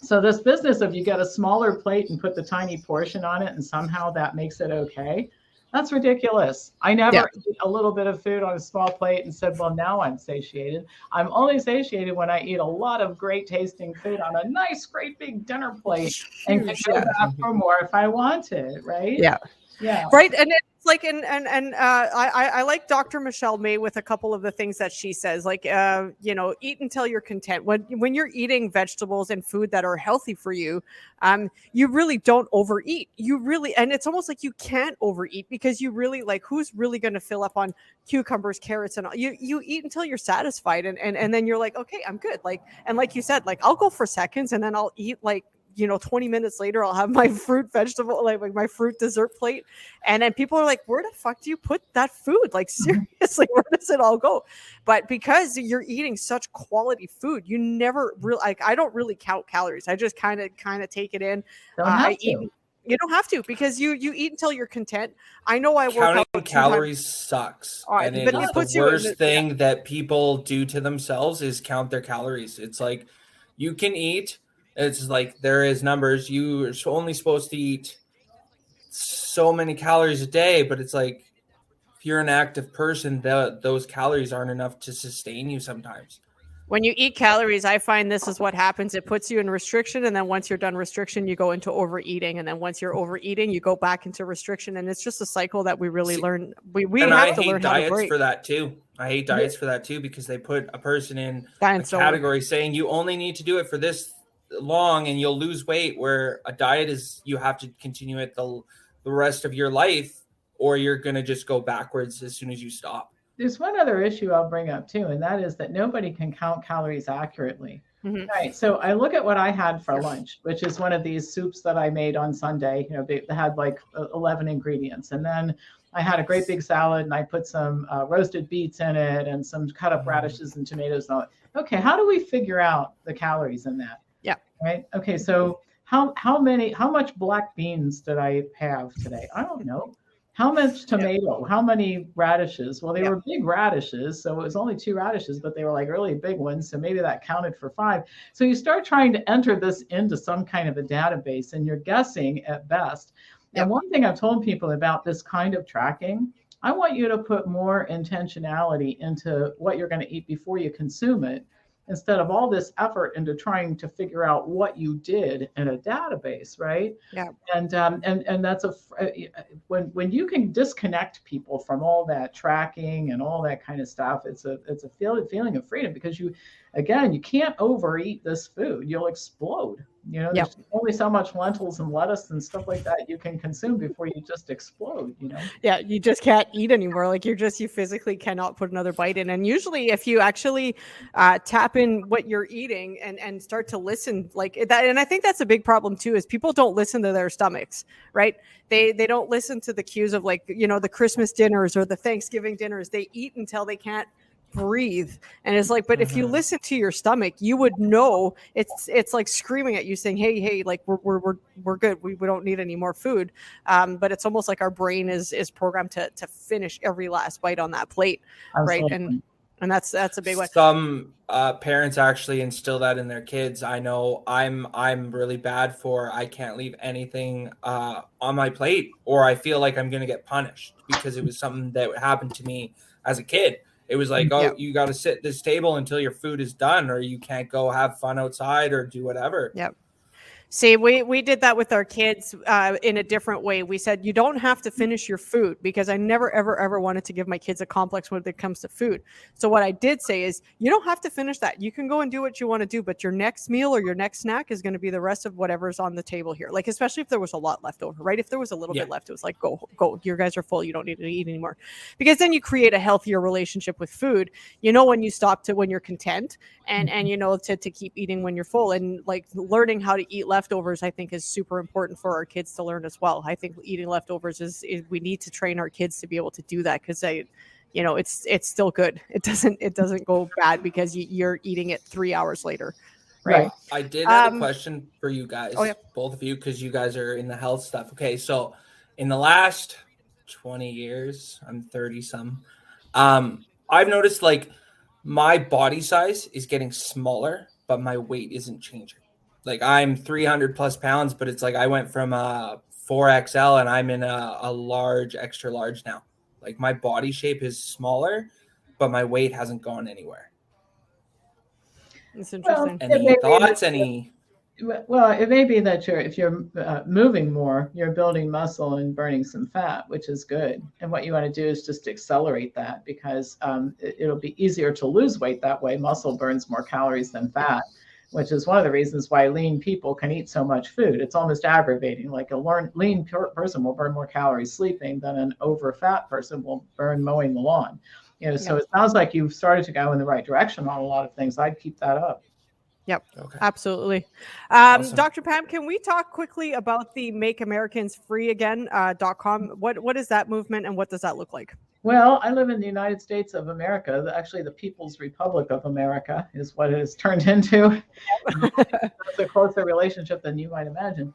So this business of you get a smaller plate and put the tiny portion on it and somehow that makes it okay. That's ridiculous. I never eat a little bit of food on a small plate and said, well, now I'm satiated. I'm only satiated when I eat a lot of great tasting food on a nice, great big dinner plate and can go back for more if I want it, right? Yeah. Yeah. Right. And it's like, I like Dr. Michelle May with a couple of the things that she says, like, eat until you're content. When you're eating vegetables and food that are healthy for you, you really don't overeat. And it's almost like you can't overeat because you really like, who's really going to fill up on cucumbers, carrots, and all? You eat until you're satisfied. And then you're like, okay, I'm good. Like, and like you said, like, I'll go for seconds and then I'll eat like, 20 minutes later, I'll have my fruit vegetable, like my fruit dessert plate. And then people are like, where the fuck do you put that food? Like, seriously, where does it all go? But because you're eating such quality food, you never really, like, I don't really count calories. I just kind of take it in. Don't have I to. eat. You don't have to, because you eat until you're content. I know I work Counting out calories sucks. Right, And it but is it puts the you in worst thing that people do to themselves is count their calories. It's like, you can eat. It's like, there is numbers. You are only supposed to eat so many calories a day, but it's like, if you're an active person, those calories aren't enough to sustain you sometimes. When you eat calories, I find this is what happens. It puts you in restriction. And then once you're done restriction, you go into overeating. And then once you're overeating, you go back into restriction. And it's just a cycle that we really learn. We And have I to hate learn how to diets break. for that too. I hate diets for that too, because they put a person in Diet's a category saying you only need to do it for this long and you'll lose weight, where a diet is you have to continue it the rest of your life, or you're going to just go backwards as soon as you stop. There's one other issue I'll bring up too, and that is that nobody can count calories accurately. Mhm. Right. So I look at what I had for lunch, which is one of these soups that I made on Sunday. They had like 11 ingredients. And then I had a great big salad and I put some roasted beets in it and some cut up radishes and tomatoes. And all. Okay. How do we figure out the calories in that? Yeah. Right. Okay. So how much black beans did I have today? I don't know. How much tomato? How many radishes? Well, they were big radishes, so it was only 2 radishes, but they were like really big ones. So maybe that counted for 5. So you start trying to enter this into some kind of a database, and you're guessing at best. And one thing I've told people about this kind of tracking, I want you to put more intentionality into what you're going to eat before you consume it, instead of all this effort into trying to figure out what you did in a database, right? Yeah. And that's when you can disconnect people from all that tracking and all that kind of stuff, it's a feeling of freedom, because you can't overeat this food. You'll explode. There's only so much lentils and lettuce and stuff like that you can consume before you just explode, Yeah, you just can't eat anymore. Like you physically cannot put another bite in. And usually if you actually tap in what you're eating and start to listen like that, and I think that's a big problem too, is people don't listen to their stomachs, right? They don't listen to the cues of like, the Christmas dinners or the Thanksgiving dinners. They eat until they can't breathe. And it's like, but if you listen to your stomach, you would know it's like screaming at you saying, hey, like we're good. We don't need any more food. But it's almost like our brain is programmed to finish every last bite on that plate. Absolutely. Right. And that's a big one. Some parents actually instill that in their kids. I know I'm really bad for, I can't leave anything on my plate, or I feel like I'm going to get punished, because it was something that happened to me as a kid. It was like, you got to sit at this table until your food is done, or you can't go have fun outside or do whatever. Yep. See, we did that with our kids in a different way. We said, you don't have to finish your food, because I never, ever, ever wanted to give my kids a complex when it comes to food. So what I did say is, you don't have to finish that. You can go and do what you want to do, but your next meal or your next snack is going to be the rest of whatever's on the table here. Like, especially if there was a lot left over, right? If there was a little bit left, it was like, go. You guys are full. You don't need to eat anymore. Because then you create a healthier relationship with food. When you stop to when you're content, and to keep eating when you're full, and like learning how to eat leftovers, I think is super important for our kids to learn as well. I think eating leftovers is we need to train our kids to be able to do that, because it's still good. It doesn't go bad because you're eating it 3 hours later. Right. I did have a question for you guys, both of you, because you guys are in the health stuff. Okay. So in the last 20 years, I'm 30 some, I've noticed like my body size is getting smaller, but my weight isn't changing. Like I'm 300 plus pounds, but it's like I went from 4XL and I'm in a large, extra large now. Like my body shape is smaller, but my weight hasn't gone anywhere. It's interesting. Any thoughts? Any? Well, it may be that if you're moving more, you're building muscle and burning some fat, which is good. And what you want to do is just accelerate that because it'll be easier to lose weight that way. Muscle burns more calories than fat, which is one of the reasons why lean people can eat so much food. It's almost aggravating. Like lean person will burn more calories sleeping than an over fat person will burn mowing the lawn. So it sounds like you've started to go in the right direction on a lot of things. I'd keep that up. Yep. Okay. Absolutely. Awesome. Dr. Pam, can we talk quickly about the Make Americans Free Again .com? What is that movement and what does that look like? Well, I live in the United States of America. Actually, the People's Republic of America is what it has turned into. It's a closer relationship than you might imagine.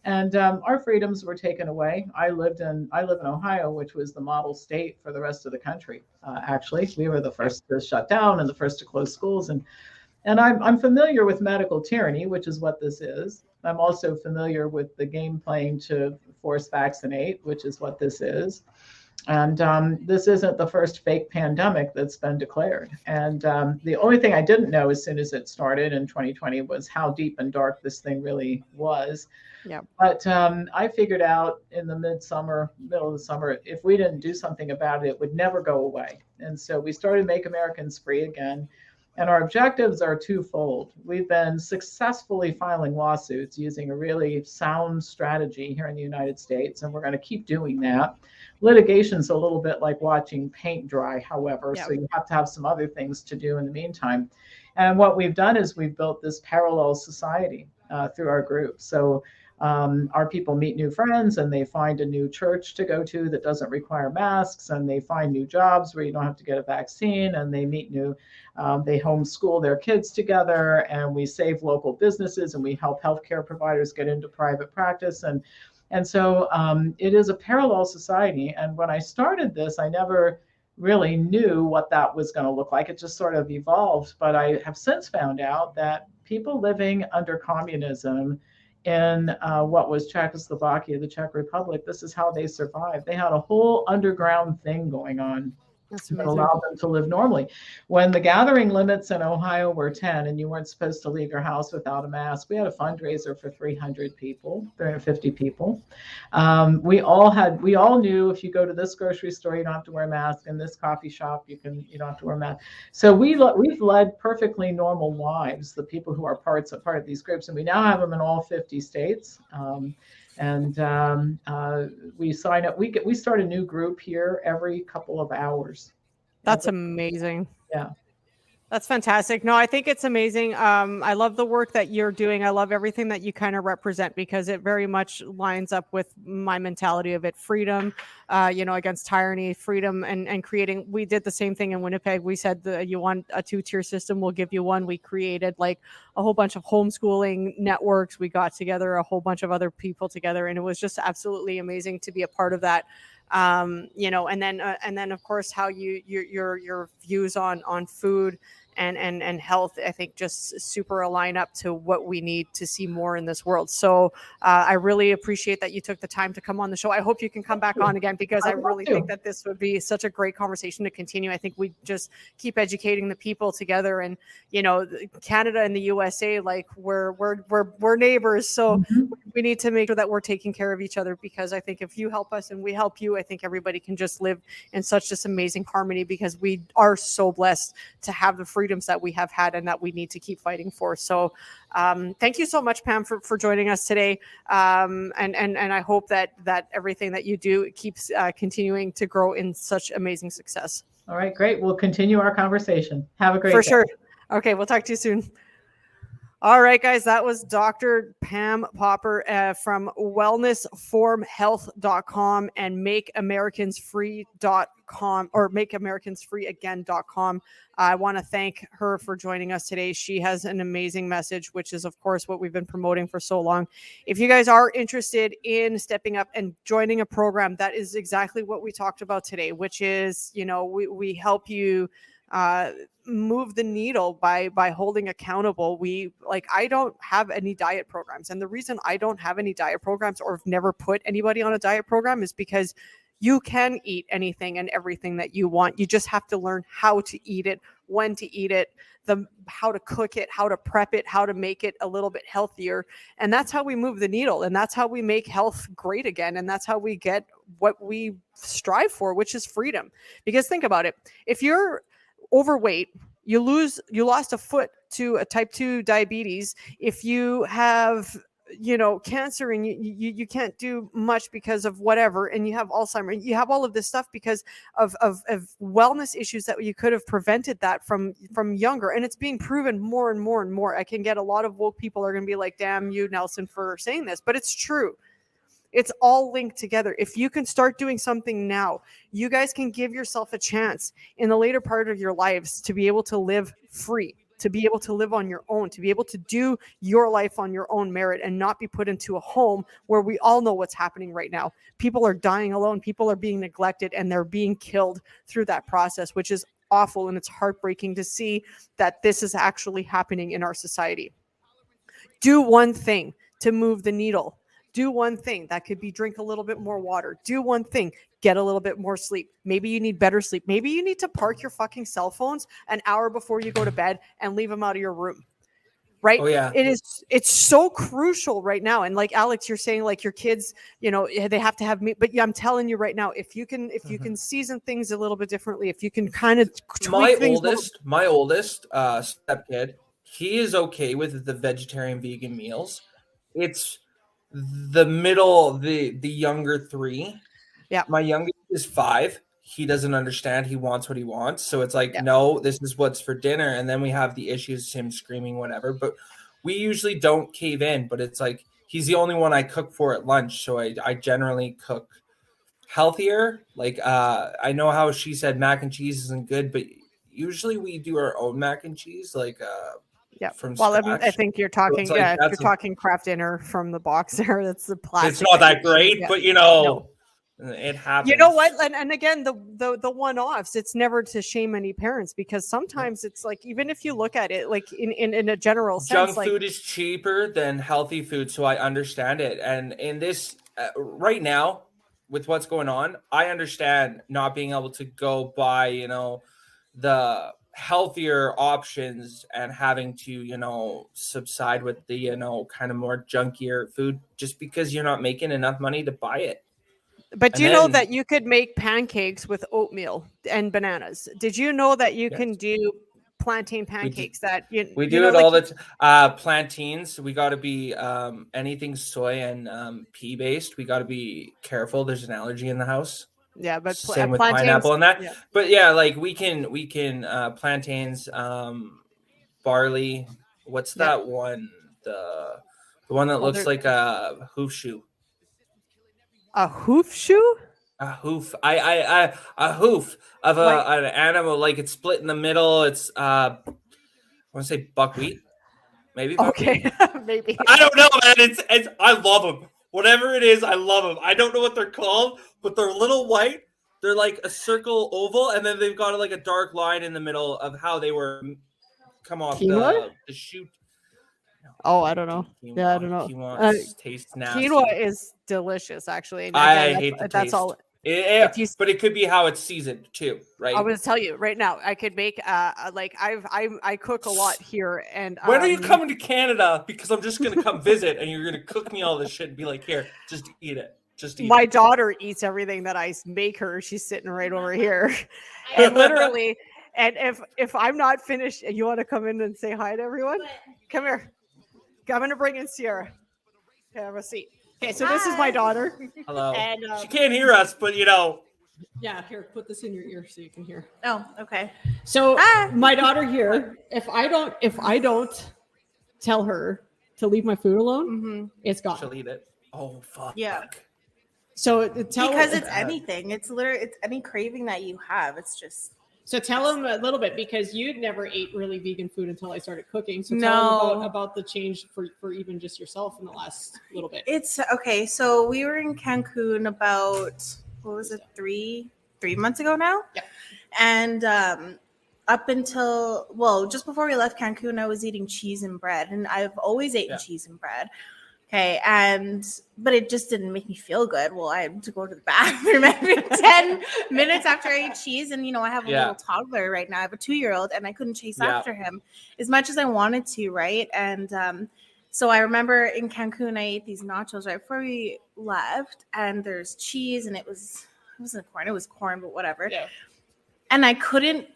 And our freedoms were taken away. I live in Ohio, which was the model state for the rest of the country. Actually, we were the first to shut down and the first to close schools. And I'm familiar with medical tyranny, which is what this is. I'm also familiar with the game playing to force vaccinate, which is what this is. And this isn't the first fake pandemic that's been declared. And the only thing I didn't know as soon as it started in 2020 was how deep and dark this thing really was. Yeah. But I figured out in the middle of the summer, if we didn't do something about it, it would never go away. And so we started Make Americans Free Again. And our objectives are twofold. We've been successfully filing lawsuits using a really sound strategy here in the United States, and we're going to keep doing that. Litigation's a little bit like watching paint dry, however, so you have to have some other things to do in the meantime. And what we've done is we've built this parallel society through our group. So our people meet new friends and they find a new church to go to that doesn't require masks, and they find new jobs where you don't have to get a vaccine, and they meet they homeschool their kids together, and we save local businesses, and we help healthcare providers get into private practice. And so it is a parallel society. And when I started this, I never really knew what that was going to look like. It just sort of evolved. But I have since found out that people living under communism in what was Czechoslovakia, the Czech Republic, this is how they survived. They had a whole underground thing going on that allowed them to live normally. When the gathering limits in Ohio were 10 and you weren't supposed to leave your house without a mask, we had a fundraiser for 350 people. We all knew if you go to this grocery store, you don't have to wear a mask. In this coffee shop, you don't have to wear a mask. So we've led perfectly normal lives, the people who are part of these groups, and we now have them in all 50 states. We sign up. We start a new group here every couple of hours. That's amazing. Yeah. That's fantastic. No, I think it's amazing. I love the work that you're doing. I love everything that you kind of represent because it very much lines up with my mentality of it. Freedom, against tyranny, freedom and creating. We did the same thing in Winnipeg. We said you want a 2-tier system, we'll give you one. We created like a whole bunch of homeschooling networks. We got together a whole bunch of other people together, and it was just absolutely amazing to be a part of that. And then of course how your views on food and health, I think just super align up to what we need to see more in this world. So I really appreciate that you took the time to come on the show. I hope you can come back on again because I really think that this would be such a great conversation to continue. I think we just keep educating the people together, and Canada and the USA, like we're neighbors. So we need to make sure that we're taking care of each other, because I think if you help us and we help you, I think everybody can just live in such this amazing harmony, because we are so blessed to have the freedoms that we have had and that we need to keep fighting for. So thank you so much, Pam, for joining us today. And I hope that everything that you do keeps continuing to grow in such amazing success. All right, great. We'll continue our conversation. Have a great day. For sure. Okay, we'll talk to you soon. All right, guys, that was Dr. Pam Popper from wellnessformhealth.com and makeamericans.free.com or makeamericans.freeagain.com. I want to thank her for joining us today. She has an amazing message, which is, of course, what we've been promoting for so long. If you guys are interested in stepping up and joining a program, that is exactly what we talked about today, which is, we help you move the needle by holding accountable. I don't have any diet programs. And the reason I don't have any diet programs or have never put anybody on a diet program is because You can eat anything and everything that you want. You just have to learn how to eat it, when to eat it, how to cook it, how to prep it, how to make it a little bit healthier. And that's how we move the needle. And that's how we make health great again. And that's how we get what we strive for, which is freedom. Because think about it. If you're overweight, you lost a foot to a type 2 diabetes. If you have cancer and you can't do much because of whatever, and you have Alzheimer's, you have all of this stuff because of wellness issues that you could have prevented that from younger. And it's being proven more and more and more. I can get a lot of woke people are going to be like, damn you, Nelson, for saying this, but it's true. It's all linked together. If you can start doing something now, you guys can give yourself a chance in the later part of your lives to be able to live free, to be able to live on your own, to be able to do your life on your own merit and not be put into a home where we all know what's happening right now. People are dying alone. People are being neglected and they're being killed through that process, which is awful. And it's heartbreaking to see that this is actually happening in our society. Do one thing to move the needle. Do one thing. That could be drink a little bit more water. Do one thing. Get a little bit more sleep. Maybe you need better sleep. Maybe you need to park your fucking cell phones an hour before you go to bed and leave them out of your room. Right? Oh, yeah. It's so crucial right now. And like Alex, you're saying like your kids, they have to have meat. But I'm telling you right now, if you can season things a little bit differently, if you can kind of tweak my oldest stepkid, he is okay with the vegetarian vegan meals. It's the middle, the younger three. Yeah. My youngest is 5. He doesn't understand. He wants what he wants. So it's like, no, this is what's for dinner. And then we have the issues, him screaming, whatever. But we usually don't cave in. But it's like, he's the only one I cook for at lunch. So I generally cook healthier. Like, I know how she said mac and cheese isn't good, but usually we do our own mac and cheese. Like, from scratch. I think you're talking, so like, if you're talking Kraft Dinner from the box there, that's the plastic. It's not that great, but no. It happens. You know what? And again, the one-offs, it's never to shame any parents, because sometimes it's like, even if you look at it like in a general sense, junk food is cheaper than healthy food, so I understand it. And in this right now, with what's going on, I understand not being able to go buy, the healthier options and having to, subside with the, kind of more junkier food just because you're not making enough money to buy it. But do you know that you could make pancakes with oatmeal and bananas? Did you know that you can do plantain pancakes? We do it all the time. Plantains, we got to be anything soy and pea based. We got to be careful. There's an allergy in the house. Yeah, but same with pineapple and that. Yeah. But yeah, like we can plantains, barley. What's that one? The one that looks like a hoof shoe. A hoof shoe? A hoof. A hoof of an animal, like it's split in the middle. It's I want to say buckwheat. Maybe buckwheat. Okay. Maybe. I don't know, man. It's I love them. Whatever it is, I love them. I don't know what they're called, but they're little white. They're like a circle oval, and then they've got like a dark line in the middle of how they were come off the shoot. Oh, I don't know. Quinoa, I don't know. Quinoa tastes nasty. Quinoa is delicious, actually. And I hate the that's taste. all. But it could be how it's seasoned too, right? I was tell you right now, I could make I cook a lot here. And when are you coming to Canada? Because I'm just gonna come visit, and you're gonna cook me all this shit and be like, here, just eat it. My daughter eats everything that I make her. She's sitting right over here, and literally. And if I'm not finished, you want to come in and say hi to everyone? Come here. I'm gonna bring in Sierra. Okay, have a seat. Okay, so this is my daughter. Hello. And she can't hear us, but Yeah, here, put this in your ear so you can hear. Oh, okay. So my daughter here, if I don't tell her to leave my food alone, it's gone. She'll eat it. Oh fuck. Yeah. So because it's anything. It's literally it's any craving that you have. It's just. So tell them a little bit, because you'd never ate really vegan food until I started cooking. So tell them about the change for even just yourself in the last little bit. It's okay. So we were in Cancun about, what was it, three months ago now? Yeah. And up until, just before we left Cancun, I was eating cheese and bread. And I've always eaten cheese and bread. Okay, but it just didn't make me feel good. Well, I had to go to the bathroom every 10 minutes after I ate cheese. And, I have a little toddler right now. I have a 2-year-old, and I couldn't chase after him as much as I wanted to, right? And so I remember in Cancun, I ate these nachos right before we left, and there's cheese, and it wasn't corn. It was corn, but whatever. Yeah. And I couldn't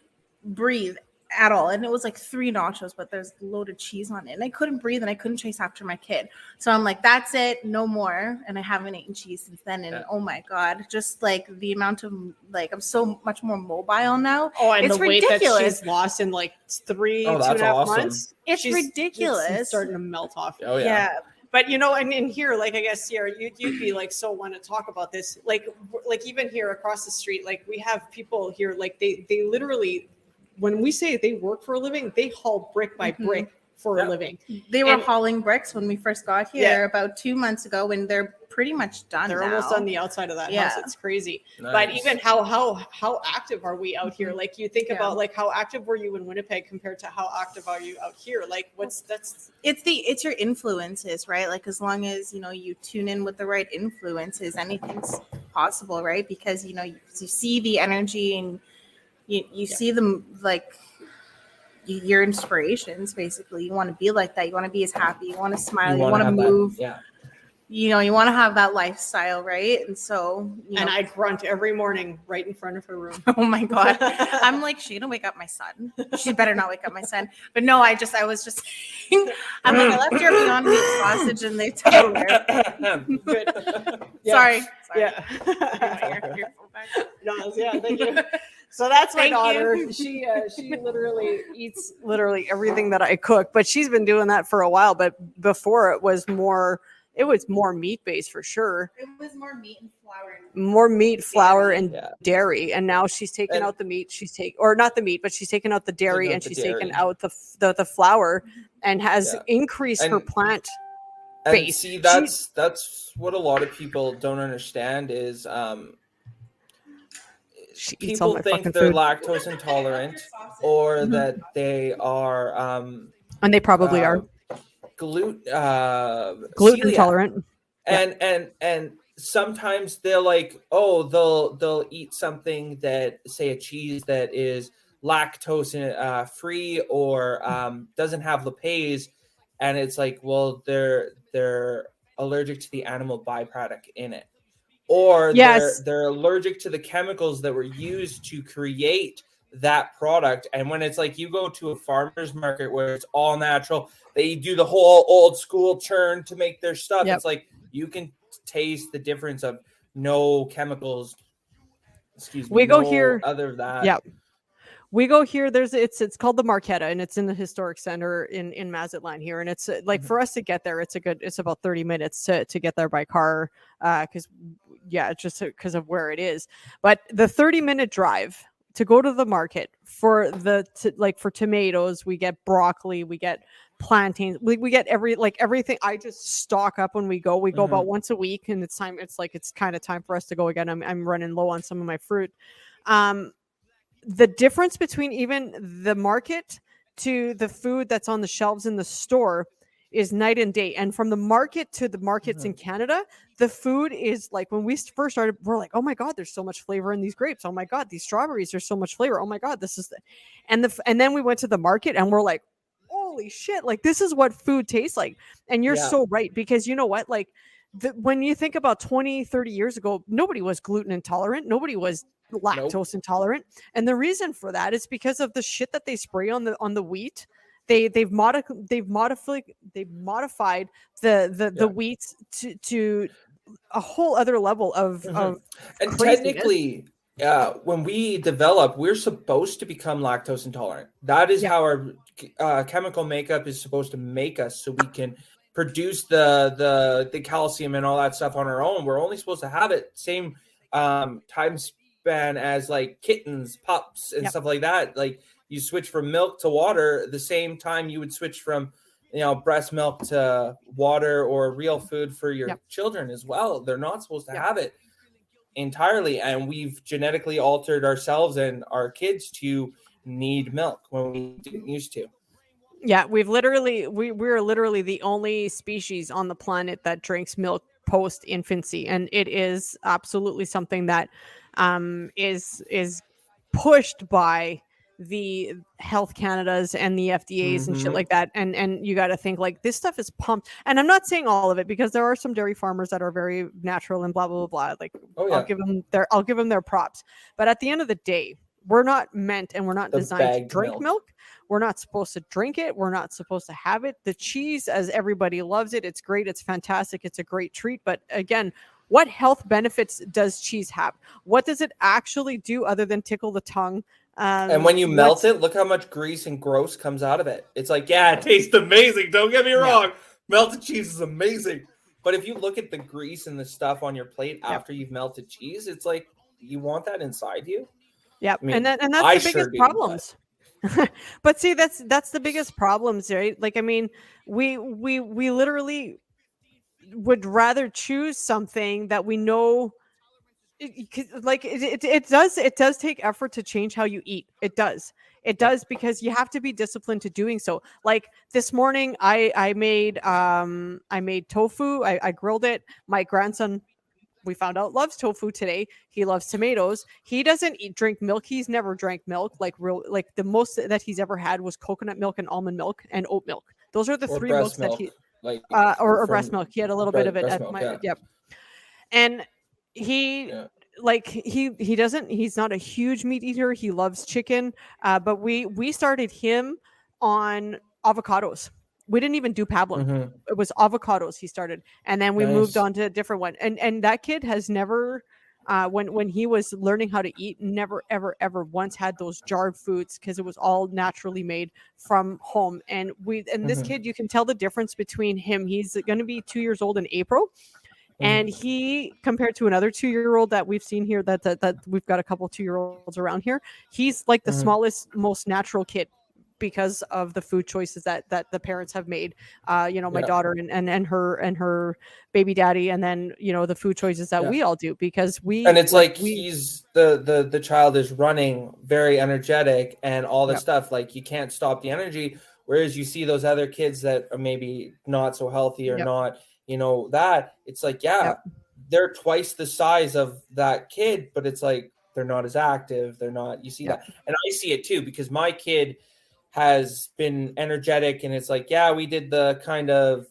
breathe at all. And it was like 3 nachos, but there's loaded cheese on it. And I couldn't breathe, and I couldn't chase after my kid. So I'm like, that's it, no more. And I haven't eaten cheese since then. And oh my God, just like the amount of I'm so much more mobile now. Oh, and it's the weight ridiculous. that she's lost in like 2.5 months. It's ridiculous. It's starting to melt off. Oh yeah. But and in here, like I guess Sierra, you'd be like so want to talk about this. Like even here across the street, like we have people here, like they literally, when we say they work for a living, they haul brick by brick for a living. They were hauling bricks when we first got here about 2 months ago, when they're pretty much done. They're almost on the outside of that house. It's crazy. Nice. But even how active are we out here? Like you think about like how active were you in Winnipeg compared to how active are you out here? Like it's your influences, right? Like as long as you tune in with the right influences, anything's possible, right? Because you see the energy, and you see them, like your inspirations. Basically, you want to be like that. You want to be as happy. You want to smile. You want to move. You want to have that lifestyle, right? And so, and I grunt every morning right in front of her room. Oh my God. I'm like, she gonna wake up my son. She better not wake up my son. But no, I was just, I'm like, I left your Beyond Meat sausage in the Tupperware. Good. Sorry. Yeah. Thank you. So that's my daughter. She literally eats everything that I cook, but she's been doing that for a while. But before it was more meat based for sure. It was more meat and flour. More meat, flour, and dairy. And now she's taken out the meat. She's not the meat, but she's taken out the dairy, and she's taken out the flour, and has increased her plant base. See, that's what a lot of people don't understand is people think they're lactose intolerant, or that they are and they probably are gluten intolerant, and sometimes they'll eat something that, say, a cheese that is lactose free or doesn't have lipase, and it's like, well, they're allergic to the animal byproduct in it, or they're allergic to the chemicals that were used to create that product. And when it's like you go to a farmer's market where it's all natural, they do the whole old school churn to make their stuff. It's like you can taste the difference of no chemicals. We go here other than that. Yeah. We go here. It's called the Marquetta, and it's in the historic center in Mazatlan here. And it's like for us to get there, it's about 30 minutes to get there by car. Just because of where it is. But the 30-minute drive to go to the market for for tomatoes, we get broccoli, we get plantains, we get everything. I just stock up when we go. We go about once a week, and it's time. It's kind of time for us to go again. I'm running low on some of my fruit. The difference between even the market to the food that's on the shelves in the store is night and day. And from the market to the markets in Canada, the food is like, when we first started, we're like, oh my God, there's so much flavor in these grapes. Oh my God, these strawberries are so much flavor. Oh my God, this is and then we went to the market, and we're like, holy shit, like this is what food tastes like. And you're so right, because you know what, like when you think about 20, 30 years ago, nobody was gluten intolerant. Nobody was lactose intolerant. And the reason for that is because of the shit that they spray on the wheat. They've modified the wheat to a whole other level of and craziness. Technically, when we develop, we're supposed to become lactose intolerant. That is how our chemical makeup is supposed to make us, so we can produce the calcium and all that stuff on our own. We're only supposed to have it same time span as like kittens, pups, and stuff like that. Like you switch from milk to water the same time you would switch from breast milk to water or real food for your children as well. They're not supposed to have it entirely, and we've genetically altered ourselves and our kids to need milk when we didn't used to. Yeah, we're literally the only species on the planet that drinks milk post infancy, and it is absolutely something that is pushed by the Health Canadas and the FDA's and shit Mm-hmm. like that. And you got to think like this stuff is pumped. And I'm not saying all of it because there are some dairy farmers that are very natural and blah blah blah blah. Like Oh I'll yeah, give them their props. But at the end of the day, we're not meant and we're not the designed to bagged drink milk. milk. We're not supposed to drink it. We're not supposed to have it. The cheese, as everybody loves it, it's great. It's fantastic. It's a great treat. But again, what health benefits does cheese have? What does it actually do other than tickle the tongue? And when you melt What's it, look how much grease and gross comes out of it. It's like, yeah, it tastes amazing. Don't get me Yeah. wrong. Melted cheese is amazing. But if you look at the grease and the stuff on your plate Yep. after you've melted cheese, it's like you want that inside you. Yep. I mean, And that's I the biggest sure do, problems. But see, that's the biggest problems, right? Like, I mean, we literally would rather choose something that we know it does take effort to change how you eat. It does because you have to be disciplined to doing so. Like this morning I made tofu. I grilled it. My grandson, we found out, loves tofu today. He loves tomatoes. He doesn't drink milk. He's never drank milk. Like the most that he's ever had was coconut milk and almond milk and oat milk. Those are the or three breast milks that milk, he like or breast from milk. He had a little bit of it breast at milk. my Yeah, yep. And he yeah. like he doesn't he's not a huge meat eater. He loves chicken. But we started him on avocados. We didn't even do pablum. Mm-hmm. It was avocados he started, and then we moved Nice. on to a different one. And that kid has never when he was learning how to eat, never ever once had those jarred foods because it was all naturally made from home. And this Mm-hmm. kid, you can tell the difference between him. He's going to be 2 years old in April, and he, compared to another 2-year-old that we've seen here, that we've got a couple 2-year-olds around here, he's like the Mhm. smallest, most natural kid because of the food choices that the parents have made. My Yeah. daughter and her baby daddy, and then the food choices that Yeah. we all do because And it's like he's the child is running very energetic and all this Yep. stuff. Like you can't stop the energy. Whereas you see those other kids that are maybe not so healthy or Yep. not, that it's like, yeah, Yep. they're twice the size of that kid, but it's like they're not as active. They're not, you see Yep. that. And I see it too, because my kid has been energetic and it's like, yeah, we did the kind of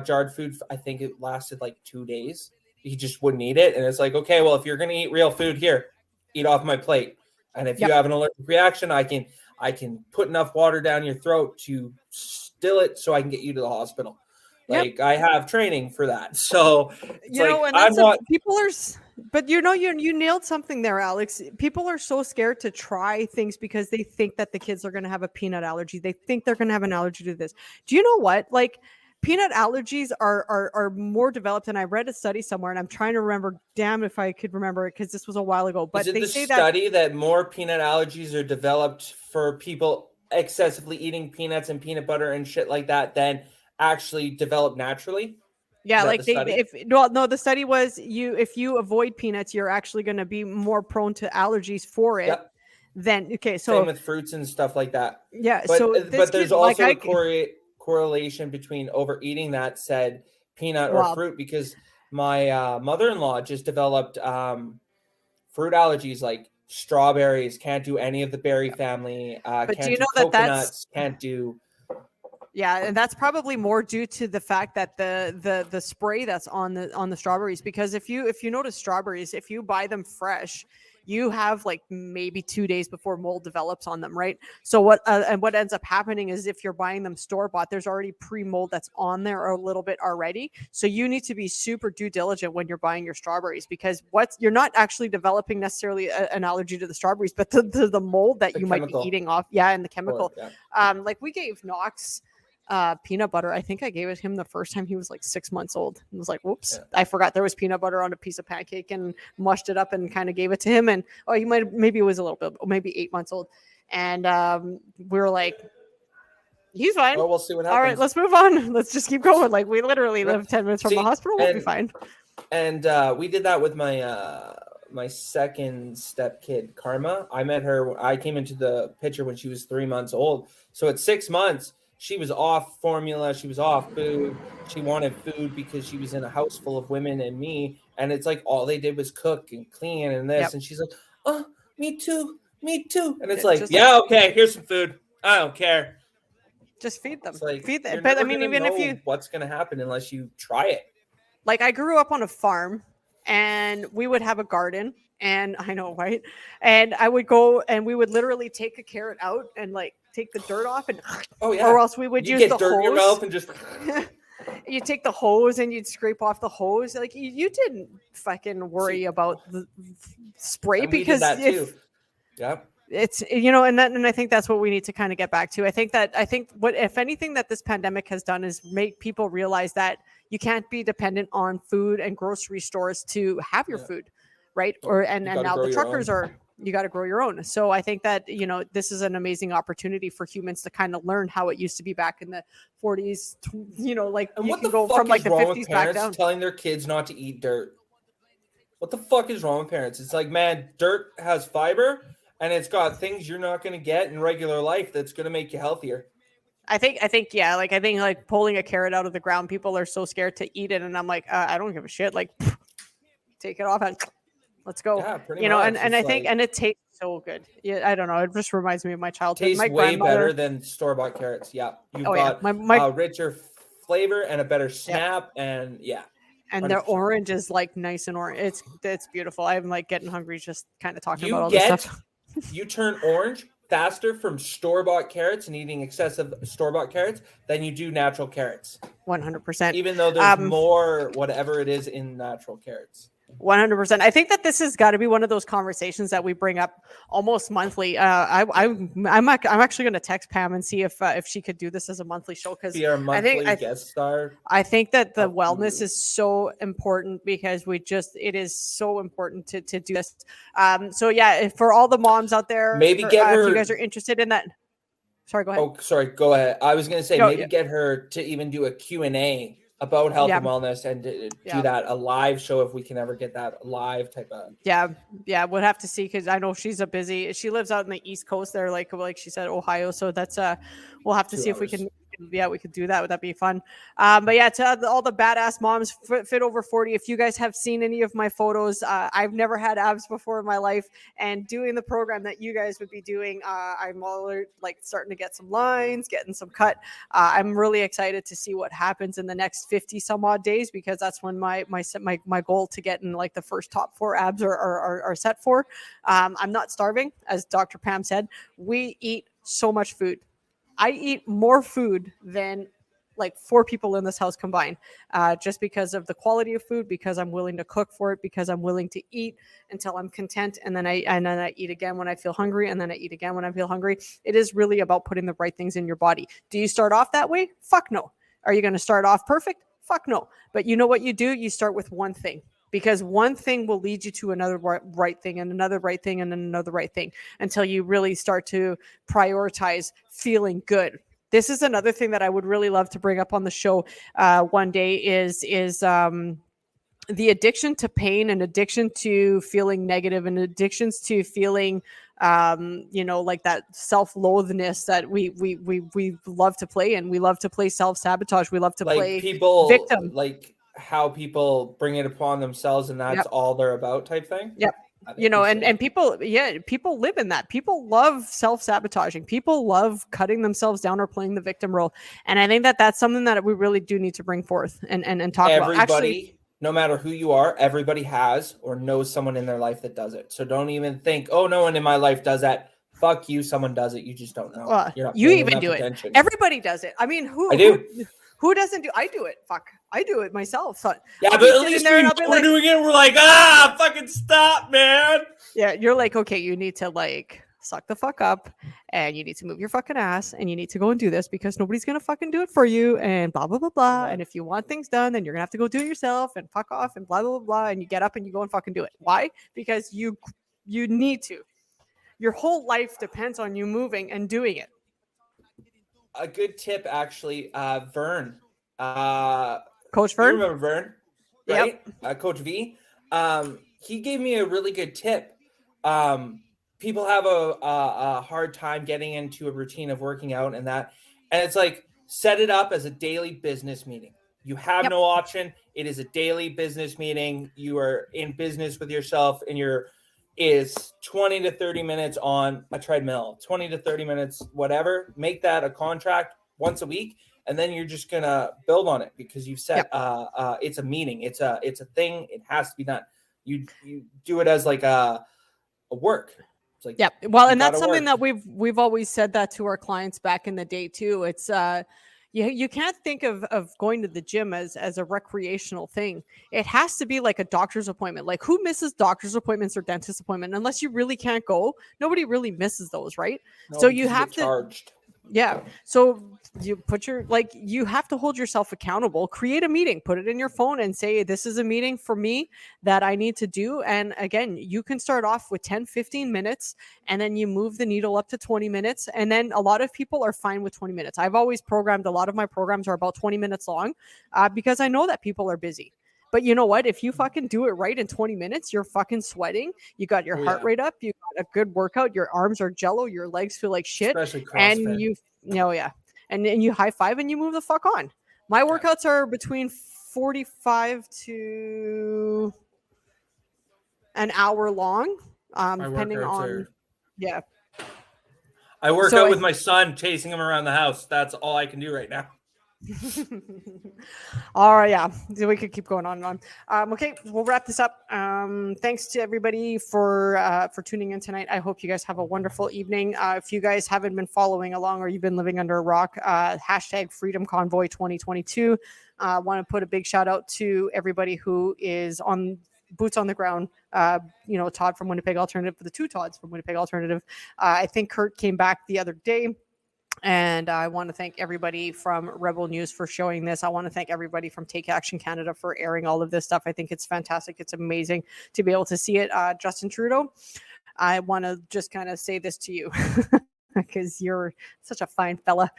jarred food. I think it lasted like 2 days. He just wouldn't eat it. And it's like, okay, well, if you're going to eat real food here, eat off my plate. And if you Yep. have an allergic reaction, I can put enough water down your throat to still it so I can get you to the hospital. Yep. Like I have training for that. So it's like, and I that's want, people are but you nailed something there, Alex. People are so scared to try things because they think that the kids are going to have a peanut allergy. They think they're going to have an allergy to this. Do you know what? Like peanut allergies are more developed, and I read a study somewhere, and I'm trying to remember, damn if I could remember it because this was a while ago, but is it they the say that study that more peanut allergies are developed for people excessively eating peanuts and peanut butter and shit like that than actually develop naturally? yeah, Is that like the study? no, the study was if you avoid peanuts, you're actually going to be more prone to allergies for it. Yep. Then okay, Same so with fruits and stuff like that. yeah, But so this there's kid, like also a correlation between overeating that said peanut or Well, fruit, because my mother-in-law just developed fruit allergies, like strawberries, can't do any of the berry family, but do can't you do know that that's coconuts, can't do. yeah, and that's probably more due to the fact that the spray that's on the strawberries. Because if you notice strawberries, if you buy them fresh, you have like maybe 2 days before mold develops on them, right? So what ends up happening is if you're buying them store bought, there's already pre-mold that's on there a little bit already. So you need to be super due diligent when you're buying your strawberries, because you're not actually developing necessarily an allergy to the strawberries, but the mold that The you might be chemical. eating off. Yeah, and the chemical. Yeah. Like we gave Knox peanut butter. I think I gave it him the first time he was like 6 months old. I was like, whoops, Yeah. I forgot there was peanut butter on a piece of pancake, and mushed it up and kind of gave it to him. And maybe it was a little bit, maybe 8 months old. And we were like, he's fine. Well, we'll see what happens. All right, let's move on. Let's just keep going. Like we literally Yeah. live 10 minutes from See, the hospital. We'll be fine. And we did that with my second step kid, Karma. I met her. I came into the picture when she was 3 months old. So at 6 months, she was off formula, she was off food, she wanted food because she was in a house full of women and me, and it's like all they did was cook and clean and this, Yep. and she's like, oh, me too, and it's Yeah, like, just yeah, okay, here's some food, I don't care. just feed them. It's like, Feed them. you're But I never mean, gonna even if know you what's gonna happen unless you try it. like, I grew up on a farm, and we would have a garden, and I know, right? And I would go and we would literally take a carrot out and like take the dirt off, and Oh yeah, or else we would you use get the dirt in your hose. mouth and just You take the hose and you'd scrape off the hose. Like you didn't fucking worry about the spray and we did because that too. Yep. it's and I think that's what we need to kind of get back to. I think what, if anything, that this pandemic has done is make people realize that you can't be dependent on food and grocery stores to have your food, right? Or and gotta now grow the your truckers own. are, you got to grow your own. So I think that this is an amazing opportunity for humans to kind of learn how it used to be back in the 40s. Like And you what can the go fuck from like is the wrong with 50s back parents down. telling their kids not to eat dirt? What the fuck is wrong with parents? It's like, man, dirt has fiber and it's got things you're not going to get in regular life that's going to make you healthier. I think like pulling a carrot out of the ground, people are so scared to eat it, and I'm like, I don't give a shit. Like, take it off and let's go. Yeah, pretty much. And I It's think like- and it tastes so good. Yeah, I don't know. It just reminds me of my childhood. Tastes My way grandmother, better than store-bought carrots. Yeah, you've Oh, yeah. got My- a richer flavor and a better snap, and yeah. and the 100%. orange is like nice and orange. It's beautiful. I'm like getting hungry just kind of talking about You all this get stuff. you turn orange faster from store-bought carrots and eating excessive store-bought carrots than you do natural carrots. 100%. Even though there's more whatever it is in natural carrots. 100%. I think that this has got to be one of those conversations that we bring up almost monthly. I'm actually going to text Pam and see if she could do this as a monthly show, because Be our monthly guest star. I think that the wellness Absolutely. is so important, because it is so important to do this. So yeah, for all the moms out there, Maybe get if her- you guys are interested in that. Sorry, go ahead. Oh, sorry. Go ahead. I was going to say No, maybe yeah. get her to even do a Q&A about health Yeah. and wellness, and do Yeah. that a live show if we can ever get that live type of. Yeah, we'll have to see, because I know she lives out in the East Coast there, like she said, Ohio. So that's we'll have to 2 see if we hours. can. Yeah, we could do that. Would that be fun? But yeah, to all the badass moms fit over 40, if you guys have seen any of my photos, I've never had abs before in my life, and doing the program that you guys would be doing, I'm all like starting to get some lines, getting some cut. I'm really excited to see what happens in the next 50 some odd days, because that's when my goal to get in like the first top 4 abs are set for. I'm not starving, as Dr. Pam said. We eat so much food. I eat more food than like 4 people in this house combined, just because of the quality of food, because I'm willing to cook for it, because I'm willing to eat until I'm content, and then I eat again when I feel hungry, and then I eat again when I feel hungry. It is really about putting the right things in your body. Do you start off that way? Fuck no. Are you going to start off perfect? Fuck no. But you know what you do? You start with one thing, because one thing will lead you to another right thing, and another right thing, and another right thing, until you really start to prioritize feeling good. This is another thing that I would really love to bring up on the show one day is the addiction to pain, and addiction to feeling negative, and addictions to feeling like that self-loathness that we love to play in. We love to play self-sabotage. We love to play people victim. like how people bring it upon themselves, and that's all they're about type thing. Yep. And people live in that. People love self-sabotaging. People love cutting themselves down or playing the victim role. And I think that that's something that we really do need to bring forth and talk about. Everybody, Actually, no matter who you are, everybody has or knows someone in their life that does it. So don't even think, oh, no one in my life does that. Fuck you. Someone does it. You just don't know. You're not you paying even enough do attention. it. Everybody does it. I mean, I do. Who doesn't do? I do it. Fuck, I do it myself. So Yeah, I'll but be at sitting least there and I'll be we're like, doing it. We're like, fucking stop, man. yeah, you're like, okay, you need to like suck the fuck up, and you need to move your fucking ass, and you need to go and do this, because nobody's gonna fucking do it for you, and blah blah blah blah. And if you want things done, then you're gonna have to go do it yourself, and fuck off, and blah blah blah blah. And you get up and you go and fucking do it. Why? Because you need to. Your whole life depends on you moving and doing it. A good tip, actually, Vern. Coach You Vern? remember Vern, right? Coach V. He gave me a really good tip. People have a hard time getting into a routine of working out and that. And it's like, set it up as a daily business meeting. You have Yep. no option. It is a daily business meeting. You are in business with yourself, and is 20 to 30 minutes on a treadmill, 20 to 30 minutes, whatever. Make that a contract once a week, and then you're just gonna build on it because you've set it's a meeting. It's a thing. It has to be done. You do it as like a work. It's like, yeah. Well, and you that's gotta something work. that we've always said that to our clients back in the day too. It's you can't think of going to the gym as a recreational thing. It has to be like a doctor's appointment. Like, who misses doctor's appointments or dentist appointment? Unless you really can't go, nobody really misses those, right? No, So because you have get to charged. Yeah. So you put you have to hold yourself accountable, create a meeting, put it in your phone and say, this is a meeting for me that I need to do. And again, you can start off with 10, 15 minutes and then you move the needle up to 20 minutes. And then a lot of people are fine with 20 minutes. I've always programmed, a lot of my programs are about 20 minutes long because I know that people are busy. But you know what? If you fucking do it right in 20 minutes, you're fucking sweating. You got your heart rate up. You got a good workout. Your arms are jello. Your legs feel like shit. Especially CrossFit. And and then you high five and you move the fuck on. My workouts are between 45 to an hour long, depending on. I work out with my son, chasing him around the house. That's all I can do right now. All right, yeah, so we could keep going on and on. Okay, we'll wrap this up. Thanks to everybody for tuning in tonight. I hope you guys have a wonderful evening. If you guys haven't been following along or you've been living under a rock, hashtag Freedom Convoy 2022. Want to put a big shout out to everybody who is on boots on the ground. Todd from Winnipeg Alternative, for the two Todds from Winnipeg Alternative. I think Kurt came back the other day. And I want to thank everybody from Rebel News for showing this. I want to thank everybody from Take Action Canada for airing all of this stuff. I think it's fantastic. It's amazing to be able to see it. Justin Trudeau, I want to just kind of say this to you because you're such a fine fella.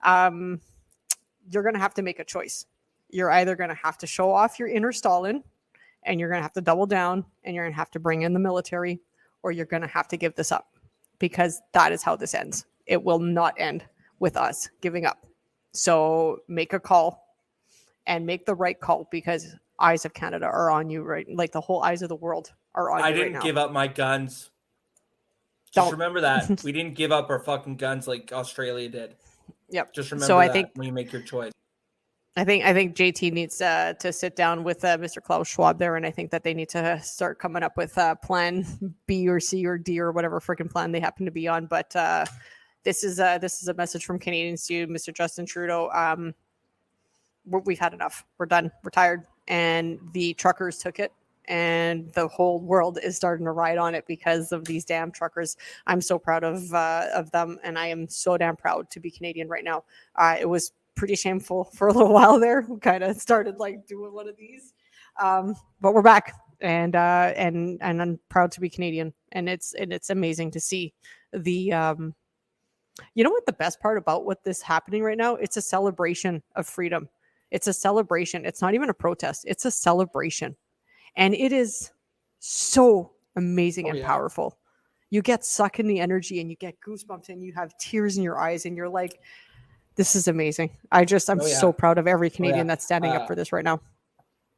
You're going to have to make a choice. You're either going to have to show off your inner Stalin and you're going to have to double down and you're going to have to bring in the military, or you're going to have to give this up, because that is how this ends. It will not end with us giving up. So make a call and make the right call, because eyes of Canada are on you, right? Like the whole eyes of the world are on you. I didn't give up my guns. Just remember that. We didn't give up our fucking guns like Australia did. Yep. Just remember so I that think, when you make your choice. I think JT needs to sit down with Mr. Klaus Schwab there, and I think that they need to start coming up with plan B or C or D or whatever freaking plan they happen to be on. But this is a message from Canadians to Mr. Justin Trudeau. We've had enough. We're done. We're tired. And the truckers took it, and the whole world is starting to ride on it because of these damn truckers. I'm so proud of them, and I am so damn proud to be Canadian right now. It was pretty shameful for a little while there. We kind of started like doing one of these, but we're back, and I'm proud to be Canadian, and it's amazing to see the. You know what the best part about what this happening right now? It's a celebration of freedom. It's a celebration. It's not even a protest. It's a celebration. And it is so amazing and powerful. You get sucked in the energy and you get goosebumps and you have tears in your eyes and you're like, this is amazing. I'm so proud of every Canadian that's standing up for this right now.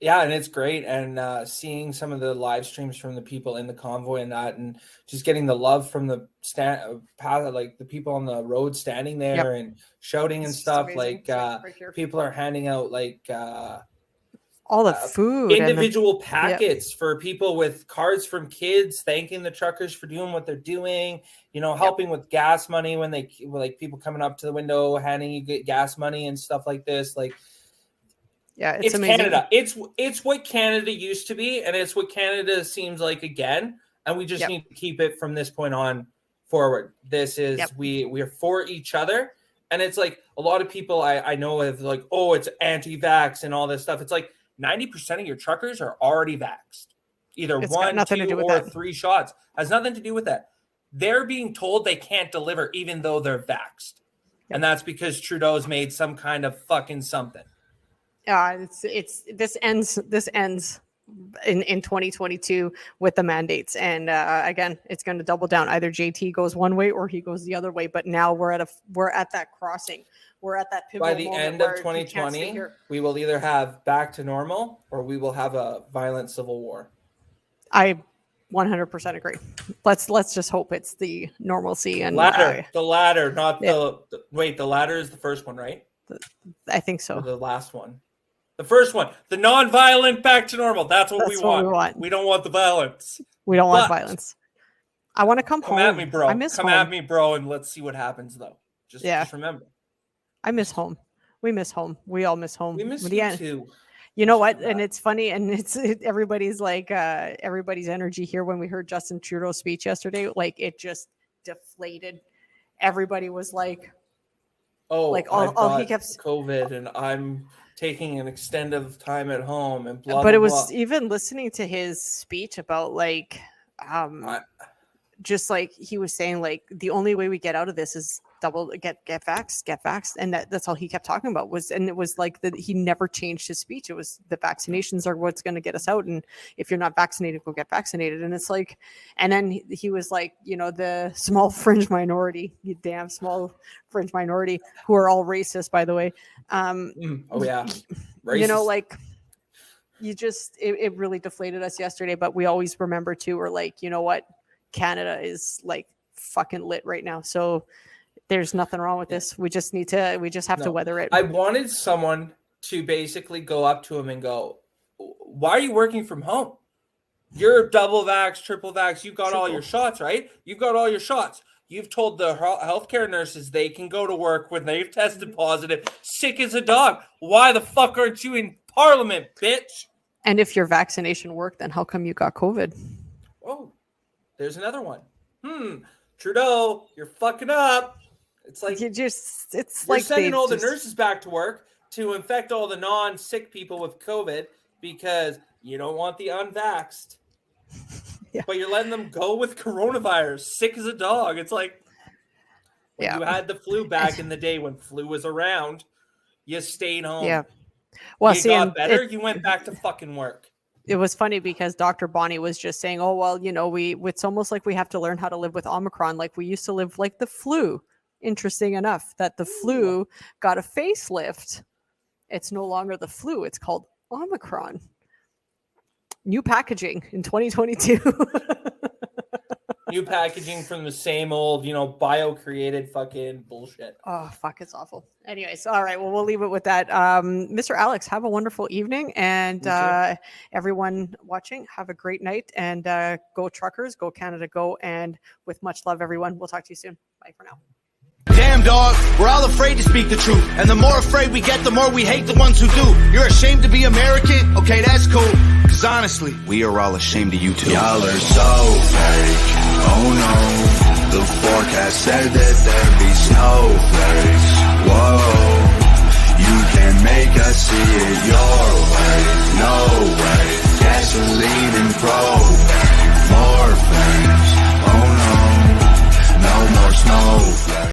Yeah, and it's great. And seeing some of the live streams from the people in the convoy and that, and just getting the love from the like the people on the road standing there and shouting and stuff. Like people are handing out like all the food, individual packets for people with cards from kids, thanking the truckers for doing what they're doing. Helping with gas money when people coming up to the window, handing you gas money and stuff like this. Like. Yeah, it's amazing. Canada. It's what Canada used to be, and it's what Canada seems like again. And we just need to keep it from this point on forward. This is we are for each other, and it's like a lot of people I know have like, oh, it's anti-vax and all this stuff. It's like 90% of your truckers are already vaxxed, either it's 1, 2, or 3 shots. Has nothing to do with that. They're being told they can't deliver even though they're vaxxed, and that's because Trudeau's made some kind of fucking something. This ends in 2022 with the mandates. And again, it's going to double down. Either JT goes one way or he goes the other way. But now we're at that crossing. We're at that pivotal By the moment end of where you can't stay 2020, here. we will either have back to normal or we will have a violent civil war. I 100% agree. Let's just hope it's the normalcy and the latter, not the wait. The latter is the first one, right? I think so. Or the last one, the first one, the non-violent back to normal. That's what we want. We don't want the violence. We don't want violence. I want to come home. Come at me, bro. I miss home. Come at me, bro, and let's see what happens, though. Just remember. I miss home. We miss home. We all miss home. We miss you too. You know what? And it's funny, and everybody's like, everybody's energy here when we heard Justin Trudeau's speech yesterday, like it just deflated. Everybody was like, "Oh, like all he kept COVID, and I'm taking an extended time at home," and blah. But blah, it was blah. even listening to his speech about like, just like he was saying, like the only way we get out of this is get vaxxed, and that's all he kept talking about and it was like that he never changed his speech. It was the vaccinations are what's going to get us out, and if you're not vaccinated, go get vaccinated. And it's like, and then he was like, you know, the small fringe minority, you damn small fringe minority, who are all racist, by the way. Oh yeah, racist. You know, like you just it really deflated us yesterday. But we always remember too, we're like, you know what, Canada is like fucking lit right now, so there's nothing wrong with this. We just have to weather it. I wanted someone to basically go up to him and go, "Why are you working from home? You're double vax, triple vax. You've got all your shots, right? You've got all your shots. You've told the healthcare nurses they can go to work when they've tested positive, sick as a dog. Why the fuck aren't you in Parliament, bitch?" And if your vaccination worked, then how come you got COVID? Oh, there's another one. Trudeau, you're fucking up. It's like you're sending all the nurses back to work to infect all the non-sick people with COVID because you don't want the unvaxxed. Yeah. But you're letting them go with coronavirus, sick as a dog. It's like you had the flu back in the day when flu was around. You stayed home. Yeah. Well, you got better. You went back to fucking work. It was funny because Dr. Bonnie was just saying, "Oh well, you know, it's almost like we have to learn how to live with Omicron, like we used to live like the flu." Interesting enough that the flu got a facelift. It's no longer the flu. It's called Omicron. New packaging in 2022. New packaging from the same old, bio-created fucking bullshit. Oh, fuck, it's awful. Anyways, all right, well, we'll leave it with that. Mr. Alex, have a wonderful evening. And everyone watching, have a great night. And go Truckers, go Canada, go. And with much love, everyone. We'll talk to you soon. Bye for now. Damn dog, we're all afraid to speak the truth. And the more afraid we get, the more we hate the ones who do. You're ashamed to be American? Okay, that's cool. Cause honestly, we are all ashamed of you too. Y'all are so fake. Oh no, the forecast said that there'd be snowflakes. Whoa, you can make us see it your way. No way, gasoline and propane, more flames. Oh no, no more snowflakes.